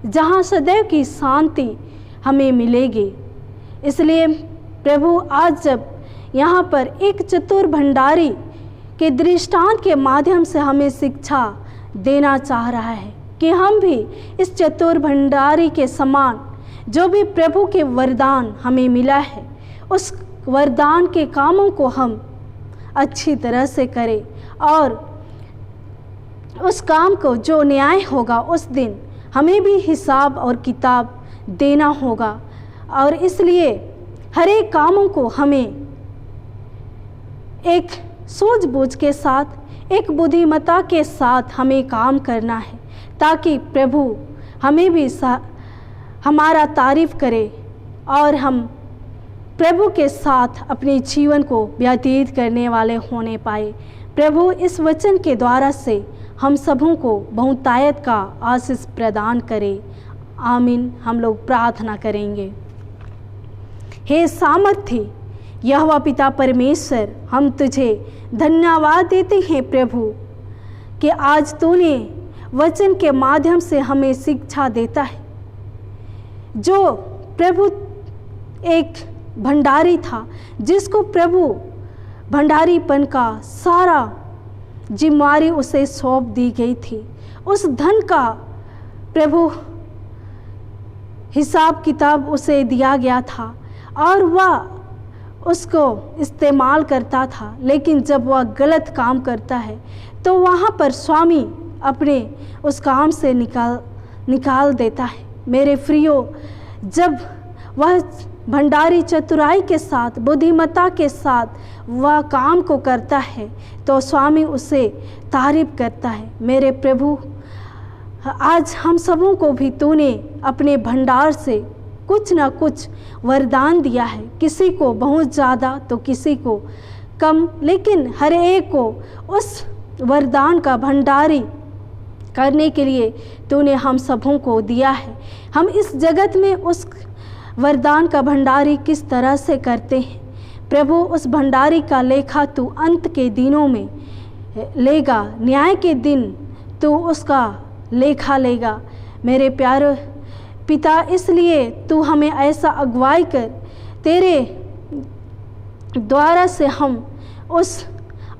Speaker 1: जहाँ सदैव की शांति हमें मिलेगी। इसलिए प्रभु आज जब यहाँ पर एक चतुर भंडारी के दृष्टांत के माध्यम से हमें शिक्षा देना चाह रहा है कि हम भी इस चतुर भंडारी के समान, जो भी प्रभु के वरदान हमें मिला है, उस वरदान के कामों को हम अच्छी तरह से करें और उस काम को जो न्याय होगा उस दिन हमें भी हिसाब और किताब देना होगा। और इसलिए हर एक कामों को हमें एक सूझबूझ के साथ, एक बुद्धिमत्ता के साथ हमें काम करना है, ताकि प्रभु हमें भी हमारा तारीफ करे और हम प्रभु के साथ अपने जीवन को व्यतीत करने वाले होने पाए। प्रभु इस वचन के द्वारा से हम सबों को बहुतायत का आशीष प्रदान करे। आमीन। हम लोग प्रार्थना करेंगे। हे सामर्थ्य यहोवा पिता परमेश्वर, हम तुझे धन्यवाद देते हैं प्रभु कि आज तूने वचन के माध्यम से हमें शिक्षा देता है। जो प्रभु एक भंडारी था, जिसको प्रभु भंडारीपन का सारा जिम्मेवारी उसे सौंप दी गई थी, उस धन का प्रभु हिसाब किताब उसे दिया गया था और वह उसको इस्तेमाल करता था। लेकिन जब वह गलत काम करता है तो वहाँ पर स्वामी अपने उस काम से निकाल देता है। मेरे प्रियो, जब वह भंडारी चतुराई के साथ, बुद्धिमत्ता के साथ वह काम को करता है तो स्वामी उसे तारीफ करता है। मेरे प्रभु, आज हम सबों को भी तूने अपने भंडार से कुछ ना कुछ वरदान दिया है, किसी को बहुत ज़्यादा तो किसी को कम, लेकिन हर एक को उस वरदान का भंडारी करने के लिए तूने हम सबों को दिया है। हम इस जगत में उस वरदान का भंडारी किस तरह से करते हैं प्रभु, उस भंडारी का लेखा तू अंत के दिनों में लेगा, न्याय के दिन तू उसका लेखा लेगा। मेरे प्यारे पिता, इसलिए तू हमें ऐसा अगुवाई कर, तेरे द्वारा से हम उस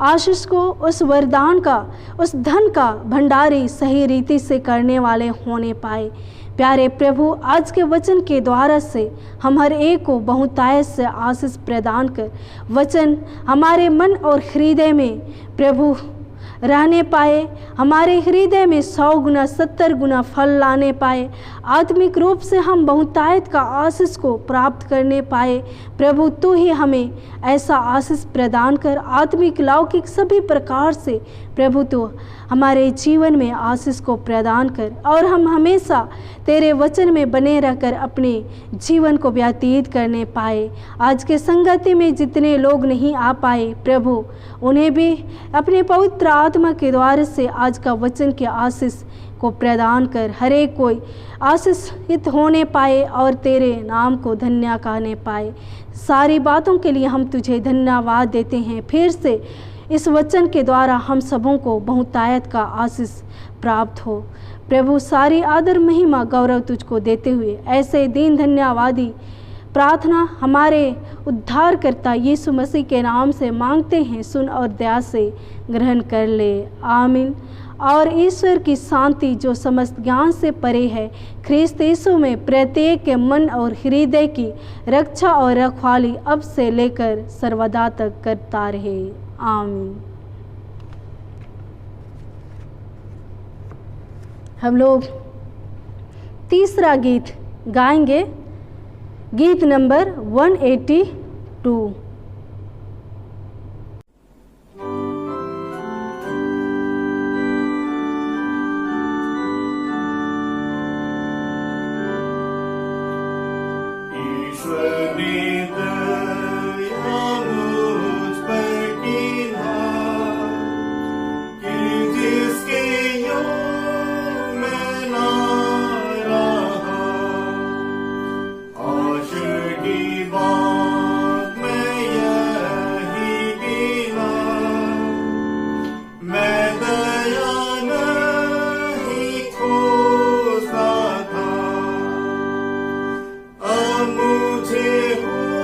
Speaker 1: आशीष को, उस वरदान का, उस धन का भंडारी सही रीति से करने वाले होने पाए। प्यारे प्रभु, आज के वचन के द्वारा से हम हर एक को बहुतायत से आशीष प्रदान कर, वचन हमारे मन और हृदय में प्रभु रहने पाए, हमारे हृदय में 100 गुना 70 गुना फल लाने पाए, आत्मिक रूप से हम बहुतायत का आशीष को प्राप्त करने पाए। प्रभु, तू ही हमें ऐसा आशीष प्रदान कर, आत्मिक लौकिक सभी प्रकार से प्रभु तू हमारे जीवन में आशीष को प्रदान कर और हम हमेशा तेरे वचन में बने रहकर अपने जीवन को व्यतीत करने पाए। आज के संगति में जितने लोग नहीं आ पाए प्रभु, उन्हें भी अपने पवित्र आत्मा के द्वारा से आज का वचन के आशीष को प्रदान कर, हर एक कोई आशीषित होने पाए और तेरे नाम को धन्य कहने पाए। सारी बातों के लिए हम तुझे धन्यवाद देते हैं। फिर से इस वचन के द्वारा हम सबों को बहुतायत का आशीष प्राप्त हो। प्रभु, सारी आदर महिमा गौरव तुझको देते हुए ऐसे दीन धन्यवादी प्रार्थना हमारे उद्धारकर्ता यीशु मसीह के नाम से मांगते हैं, सुन और दया से ग्रहण कर ले। आमीन। और ईश्वर की शांति जो समस्त ज्ञान से परे है, ख्रीस्त यीशु में प्रत्येक के मन और हृदय की रक्षा और रखवाली अब से लेकर सर्वदा तक करता रहे। आमीन। हम लोग तीसरा गीत गाएंगे, गीत नंबर 182।
Speaker 2: मुझे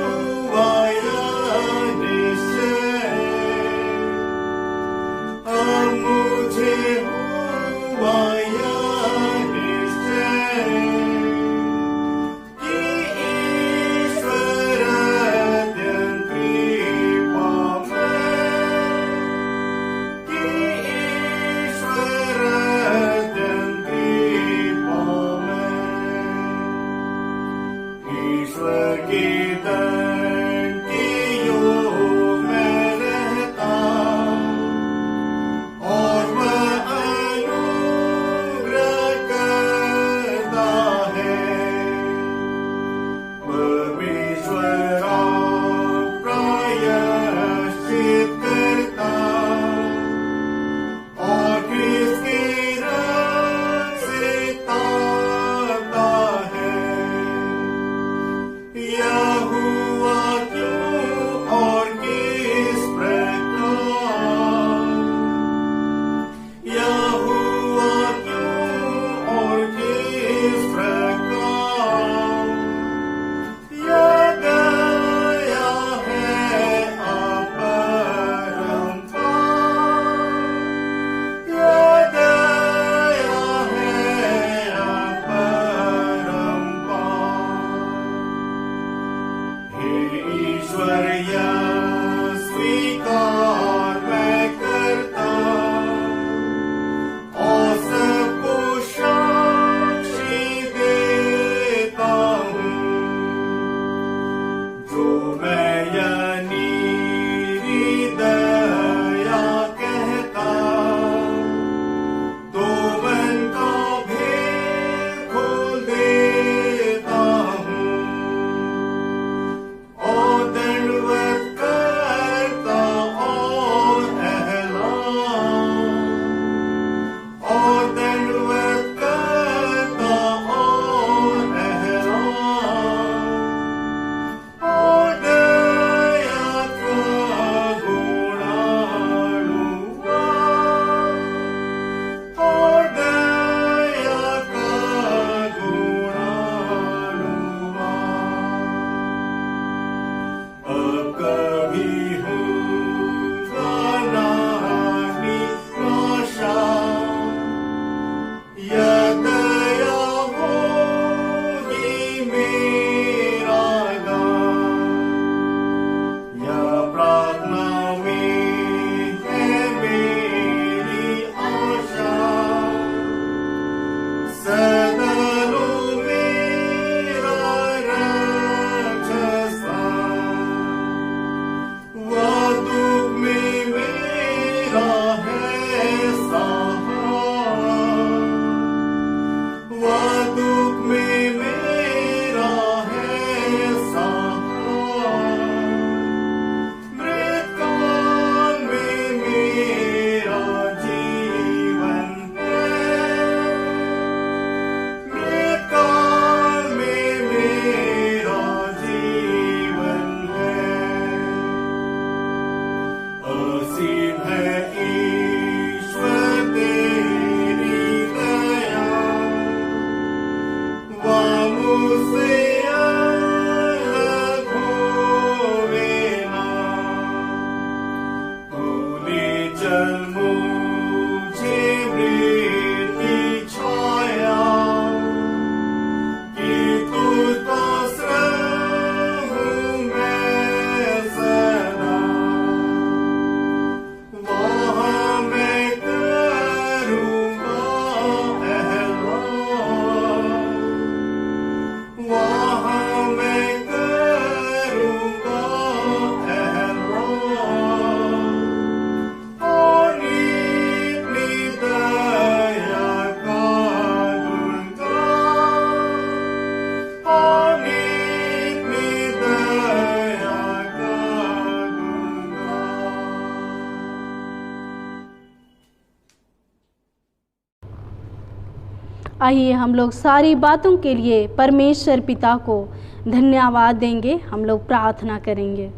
Speaker 1: आइए हम लोग सारी बातों के लिए परमेश्वर पिता को धन्यवाद देंगे। हम लोग प्रार्थना करेंगे।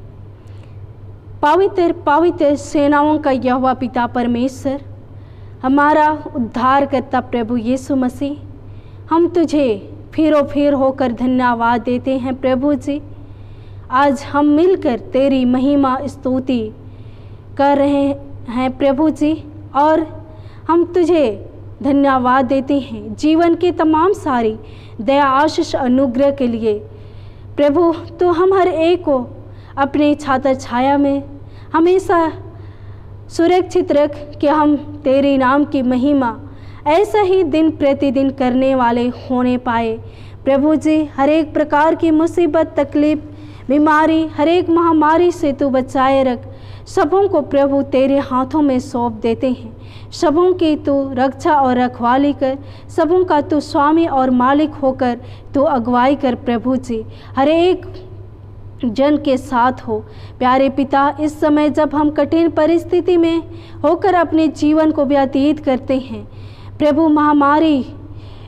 Speaker 1: पवित्र पवित्र सेनाओं का यहोवा पिता परमेश्वर, हमारा उद्धारकर्ता प्रभु यीशु मसीह, हम तुझे फिर होकर धन्यवाद देते हैं प्रभु जी। आज हम मिलकर तेरी महिमा स्तुति कर रहे हैं प्रभु जी, और हम तुझे धन्यवाद देते हैं जीवन के तमाम सारी दया आशीष अनुग्रह के लिए। प्रभु तो हम हर एक को अपने छात्र छाया में हमेशा सुरक्षित रख कि हम तेरे नाम की महिमा ऐसा ही दिन प्रतिदिन करने वाले होने पाए। प्रभु जी, हर एक प्रकार की मुसीबत, तकलीफ, बीमारी, हर एक महामारी से तू बचाए रख। सबों को प्रभु तेरे हाथों में सौंप देते हैं। सबों की तू रक्षा और रखवाली कर, सबों का तू स्वामी और मालिक होकर तू अगुवाई कर प्रभु जी। हर एक जन के साथ हो प्यारे पिता। इस समय जब हम कठिन परिस्थिति में होकर अपने जीवन को व्यतीत करते हैं प्रभु, महामारी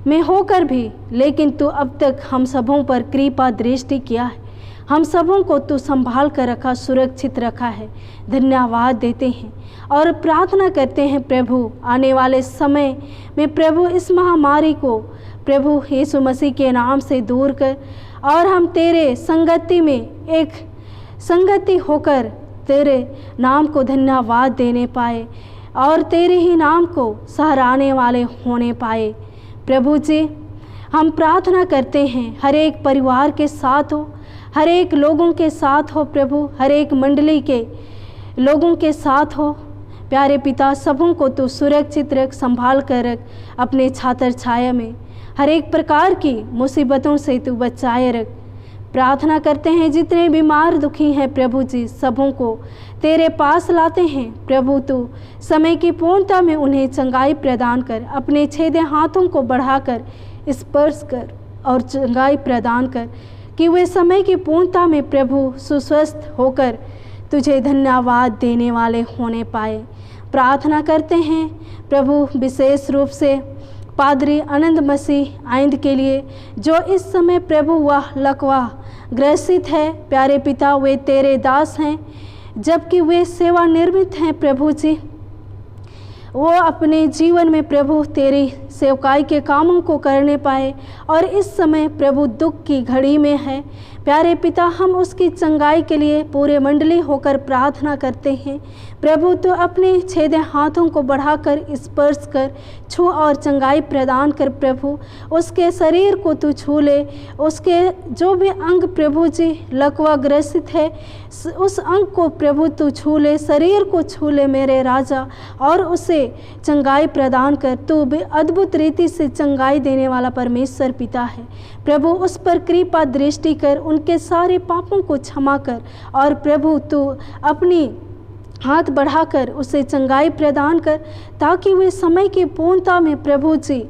Speaker 1: में होकर भी, लेकिन तू अब तक हम सबों पर कृपा दृष्टि किया है। हम सबों को तू संभाल कर रखा, सुरक्षित रखा है। धन्यवाद देते हैं और प्रार्थना करते हैं प्रभु, आने वाले समय में प्रभु इस महामारी को प्रभु यीशु मसीह के नाम से दूर कर, और हम तेरे संगति में एक संगति होकर तेरे नाम को धन्यवाद देने पाए और तेरे ही नाम को सहराने वाले होने पाए। प्रभु जी, हम प्रार्थना करते हैं हर एक परिवार के साथ हो, हर एक लोगों के साथ हो प्रभु, हर एक मंडली के लोगों के साथ हो प्यारे पिता। सबों को तू सुरक्षित रख, संभाल कर रख अपने छात्र छाया में। हर एक प्रकार की मुसीबतों से तू बचाए रख। प्रार्थना करते हैं जितने बीमार दुखी हैं प्रभु जी, सबों को तेरे पास लाते हैं प्रभु। तू समय की पूर्णता में उन्हें चंगाई प्रदान कर, अपने छेदे हाथों को बढ़ाकर स्पर्श कर और चंगाई प्रदान कर कि वे समय की पूर्णता में प्रभु सुस्वस्थ होकर तुझे धन्यवाद देने वाले होने पाए। प्रार्थना करते हैं प्रभु विशेष रूप से पादरी आनंद मसीह आइंद के लिए, जो इस समय प्रभु वह लकवा ग्रसित है प्यारे पिता। वे तेरे दास हैं, जबकि वे सेवा निर्मित हैं प्रभु जी। वो अपने जीवन में प्रभु तेरी सेवकाई के कामों को करने पाए और इस समय प्रभु दुख की घड़ी में है प्यारे पिता। हम उसकी चंगाई के लिए पूरे मंडली होकर प्रार्थना करते हैं प्रभु। तो अपने छेदे हाथों को बढ़ाकर स्पर्श कर, छू और चंगाई प्रदान कर प्रभु। उसके शरीर को तू छू ले, उसके जो भी अंग प्रभु जी लकवा ग्रसित है उस अंग को प्रभु तू छू ले, शरीर को छू ले मेरे राजा, और उसे चंगाई प्रदान कर। तू भी अद्भुत रीति से चंगाई देने वाला परमेश्वर पिता है प्रभु। उस पर कृपा दृष्टि कर, उनके सारे पापों को क्षमा कर, और प्रभु तू अपनी हाथ बढ़ाकर उसे चंगाई प्रदान कर, ताकि वे समय की पूर्णता में प्रभु जी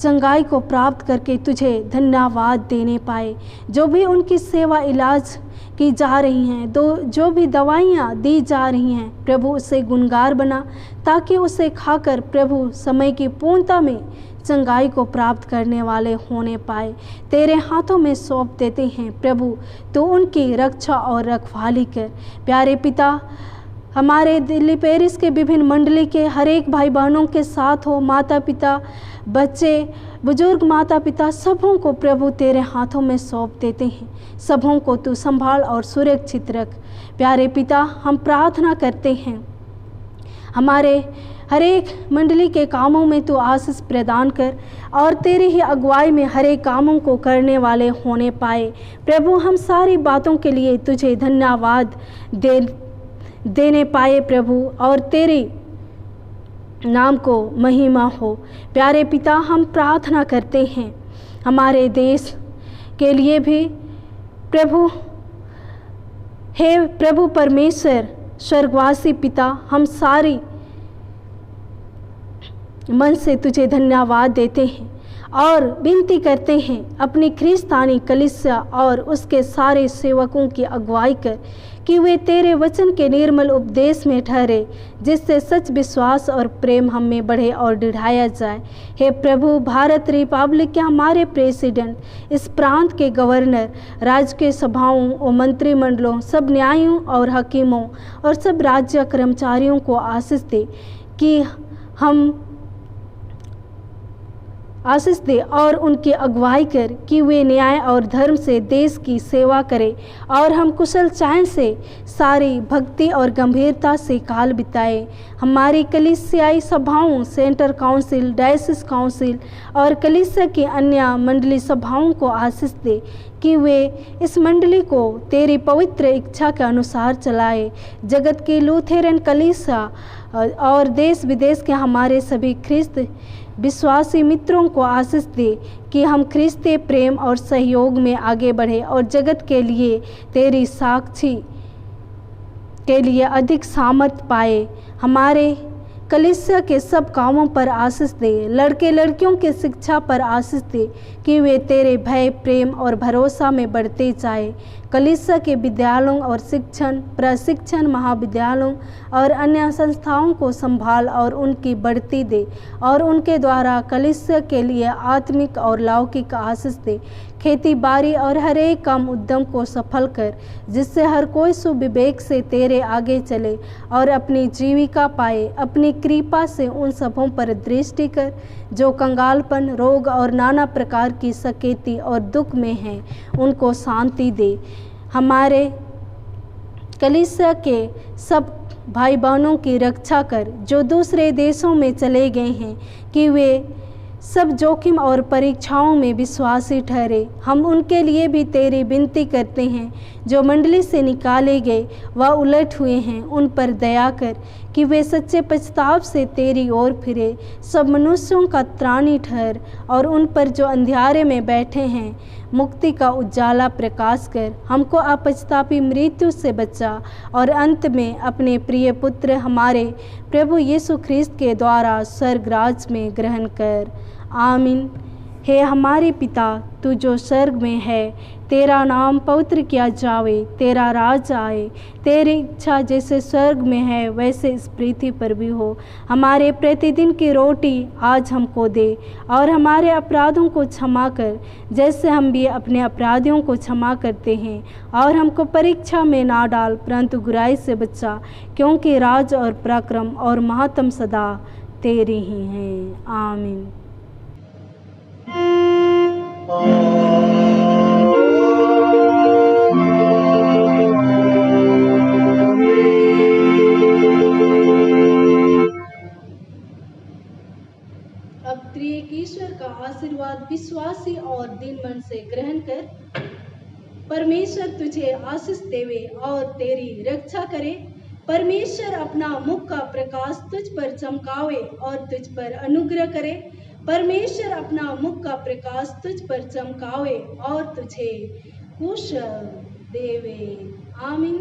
Speaker 1: चंगाई को प्राप्त करके तुझे धन्यवाद देने पाए। जो भी उनकी सेवा इलाज की जा रही हैं, जो भी दवाइयाँ दी जा रही हैं प्रभु, उसे गुणगार बना, ताकि उसे खाकर प्रभु समय की पूर्णता में चंगाई को प्राप्त करने वाले होने पाए। तेरे हाथों में सौंप देते हैं प्रभु, तो उनकी रक्षा और रखवाली कर प्यारे पिता। हमारे दिल्ली पेरिस के विभिन्न मंडली के हर एक भाई बहनों के साथ हो, माता पिता, बच्चे, बुजुर्ग, माता पिता, सबों को प्रभु तेरे हाथों में सौंप देते हैं। सबों को तू संभाल और सुरक्षित रख प्यारे पिता। हम प्रार्थना करते हैं हमारे हर एक मंडली के कामों में तू आशीष प्रदान कर, और तेरी ही अगुवाई में हर एक कामों को करने वाले होने पाए प्रभु। हम सारी बातों के लिए तुझे धन्यवाद देने पाए प्रभु, और तेरी नाम को महिमा हो प्यारे पिता। हम प्रार्थना करते हैं हमारे देश के लिए भी प्रभु। हे प्रभु परमेश्वर स्वर्गवासी पिता, हम सारी मन से तुझे धन्यवाद देते हैं और विनती करते हैं अपनी ख्रिस्तानी कलीसिया और उसके सारे सेवकों की अगुवाई कर, कि वे तेरे वचन के निर्मल उपदेश में ठहरे, जिससे सच, विश्वास और प्रेम हम में बढ़े और बढ़ाया जाए। हे प्रभु, भारत रिपब्लिक के हमारे प्रेसिडेंट, इस प्रांत के गवर्नर, राज्य के सभाओं और मंत्रिमंडलों, सब न्यायियों और हकीमों और सब राज्य कर्मचारियों को आशीष दे और उनकी अगुवाई कर कि वे न्याय और धर्म से देश की सेवा करें और हम कुशल चैन से सारी भक्ति और गंभीरता से काल बिताए। हमारी कलीसियाई सभाओं, सेंटर काउंसिल, डायसिस काउंसिल और कलीसिया की अन्य मंडली सभाओं को आशीष दे कि वे इस मंडली को तेरी पवित्र इच्छा के अनुसार चलाए। जगत की लूथेरन कलीसिया और देश विदेश के हमारे सभी ख्रिस्त विश्वासी मित्रों को आशीष दे कि हम ख्रिस्ती प्रेम और सहयोग में आगे बढ़े और जगत के लिए तेरी साक्षी के लिए अधिक सामर्थ पाए। हमारे कलीसिया के सब कामों पर आशीष दे, लड़के लड़कियों की शिक्षा पर आशीष दे कि वे तेरे भय, प्रेम और भरोसा में बढ़ते जाए। कलीसिया के विद्यालयों और शिक्षण, प्रशिक्षण महाविद्यालयों और अन्य संस्थाओं को संभाल और उनकी बढ़ती दे और उनके द्वारा कलीसिया के लिए आत्मिक और लौकिक आशीष दे। खेती बाड़ी और हर एक काम उद्यम को सफल कर, जिससे हर कोई सुविवेक से तेरे आगे चले और अपनी जीविका पाए। अपनी कृपा से उन सबों पर दृष्टि कर जो कंगालपन, रोग और नाना प्रकार की सकेती और दुख में हैं, उनको शांति दे। हमारे कलीसिया के सब भाई बहनों की रक्षा कर जो दूसरे देशों में चले गए हैं, कि वे सब जोखिम और परीक्षाओं में विश्वासी ठहरे। हम उनके लिए भी तेरी विनती करते हैं जो मंडली से निकाले गए व उलट हुए हैं, उन पर दया कर कि वे सच्चे पछताव से तेरी ओर फिरे। सब मनुष्यों का त्राणी ठहर और उन पर जो अंधियारे में बैठे हैं मुक्ति का उजाला प्रकाश कर। हमको अपछतापी मृत्यु से बचा और अंत में अपने प्रिय पुत्र हमारे प्रभु यीशु ख्रिस्त के द्वारा स्वर्गराज में ग्रहण कर। आमीन। हे हमारे पिता, तू जो स्वर्ग में है, तेरा नाम पवित्र किया जावे, तेरा राज आए, तेरी इच्छा जैसे स्वर्ग में है वैसे इस पृथ्वी पर भी हो। हमारे प्रतिदिन की रोटी आज हमको दे और हमारे अपराधों को क्षमा कर जैसे हम भी अपने अपराधियों को क्षमा करते हैं, और हमको परीक्षा में ना डाल परंतु बुराई से बचा, क्योंकि राज और पराक्रम और महत्व सदा तेरे ही हैं। आमीन।
Speaker 2: अब त्रिएक ईश्वर का आशीर्वाद विश्वासी और दिन मन से ग्रहण कर। परमेश्वर तुझे आशीष देवे और तेरी रक्षा करे। परमेश्वर अपना मुख का प्रकाश तुझ पर चमकावे और तुझ पर अनुग्रह करे। परमेश्वर अपना मुख का प्रकाश तुझ पर चमकावे और तुझे कुशल देवे। आमीन।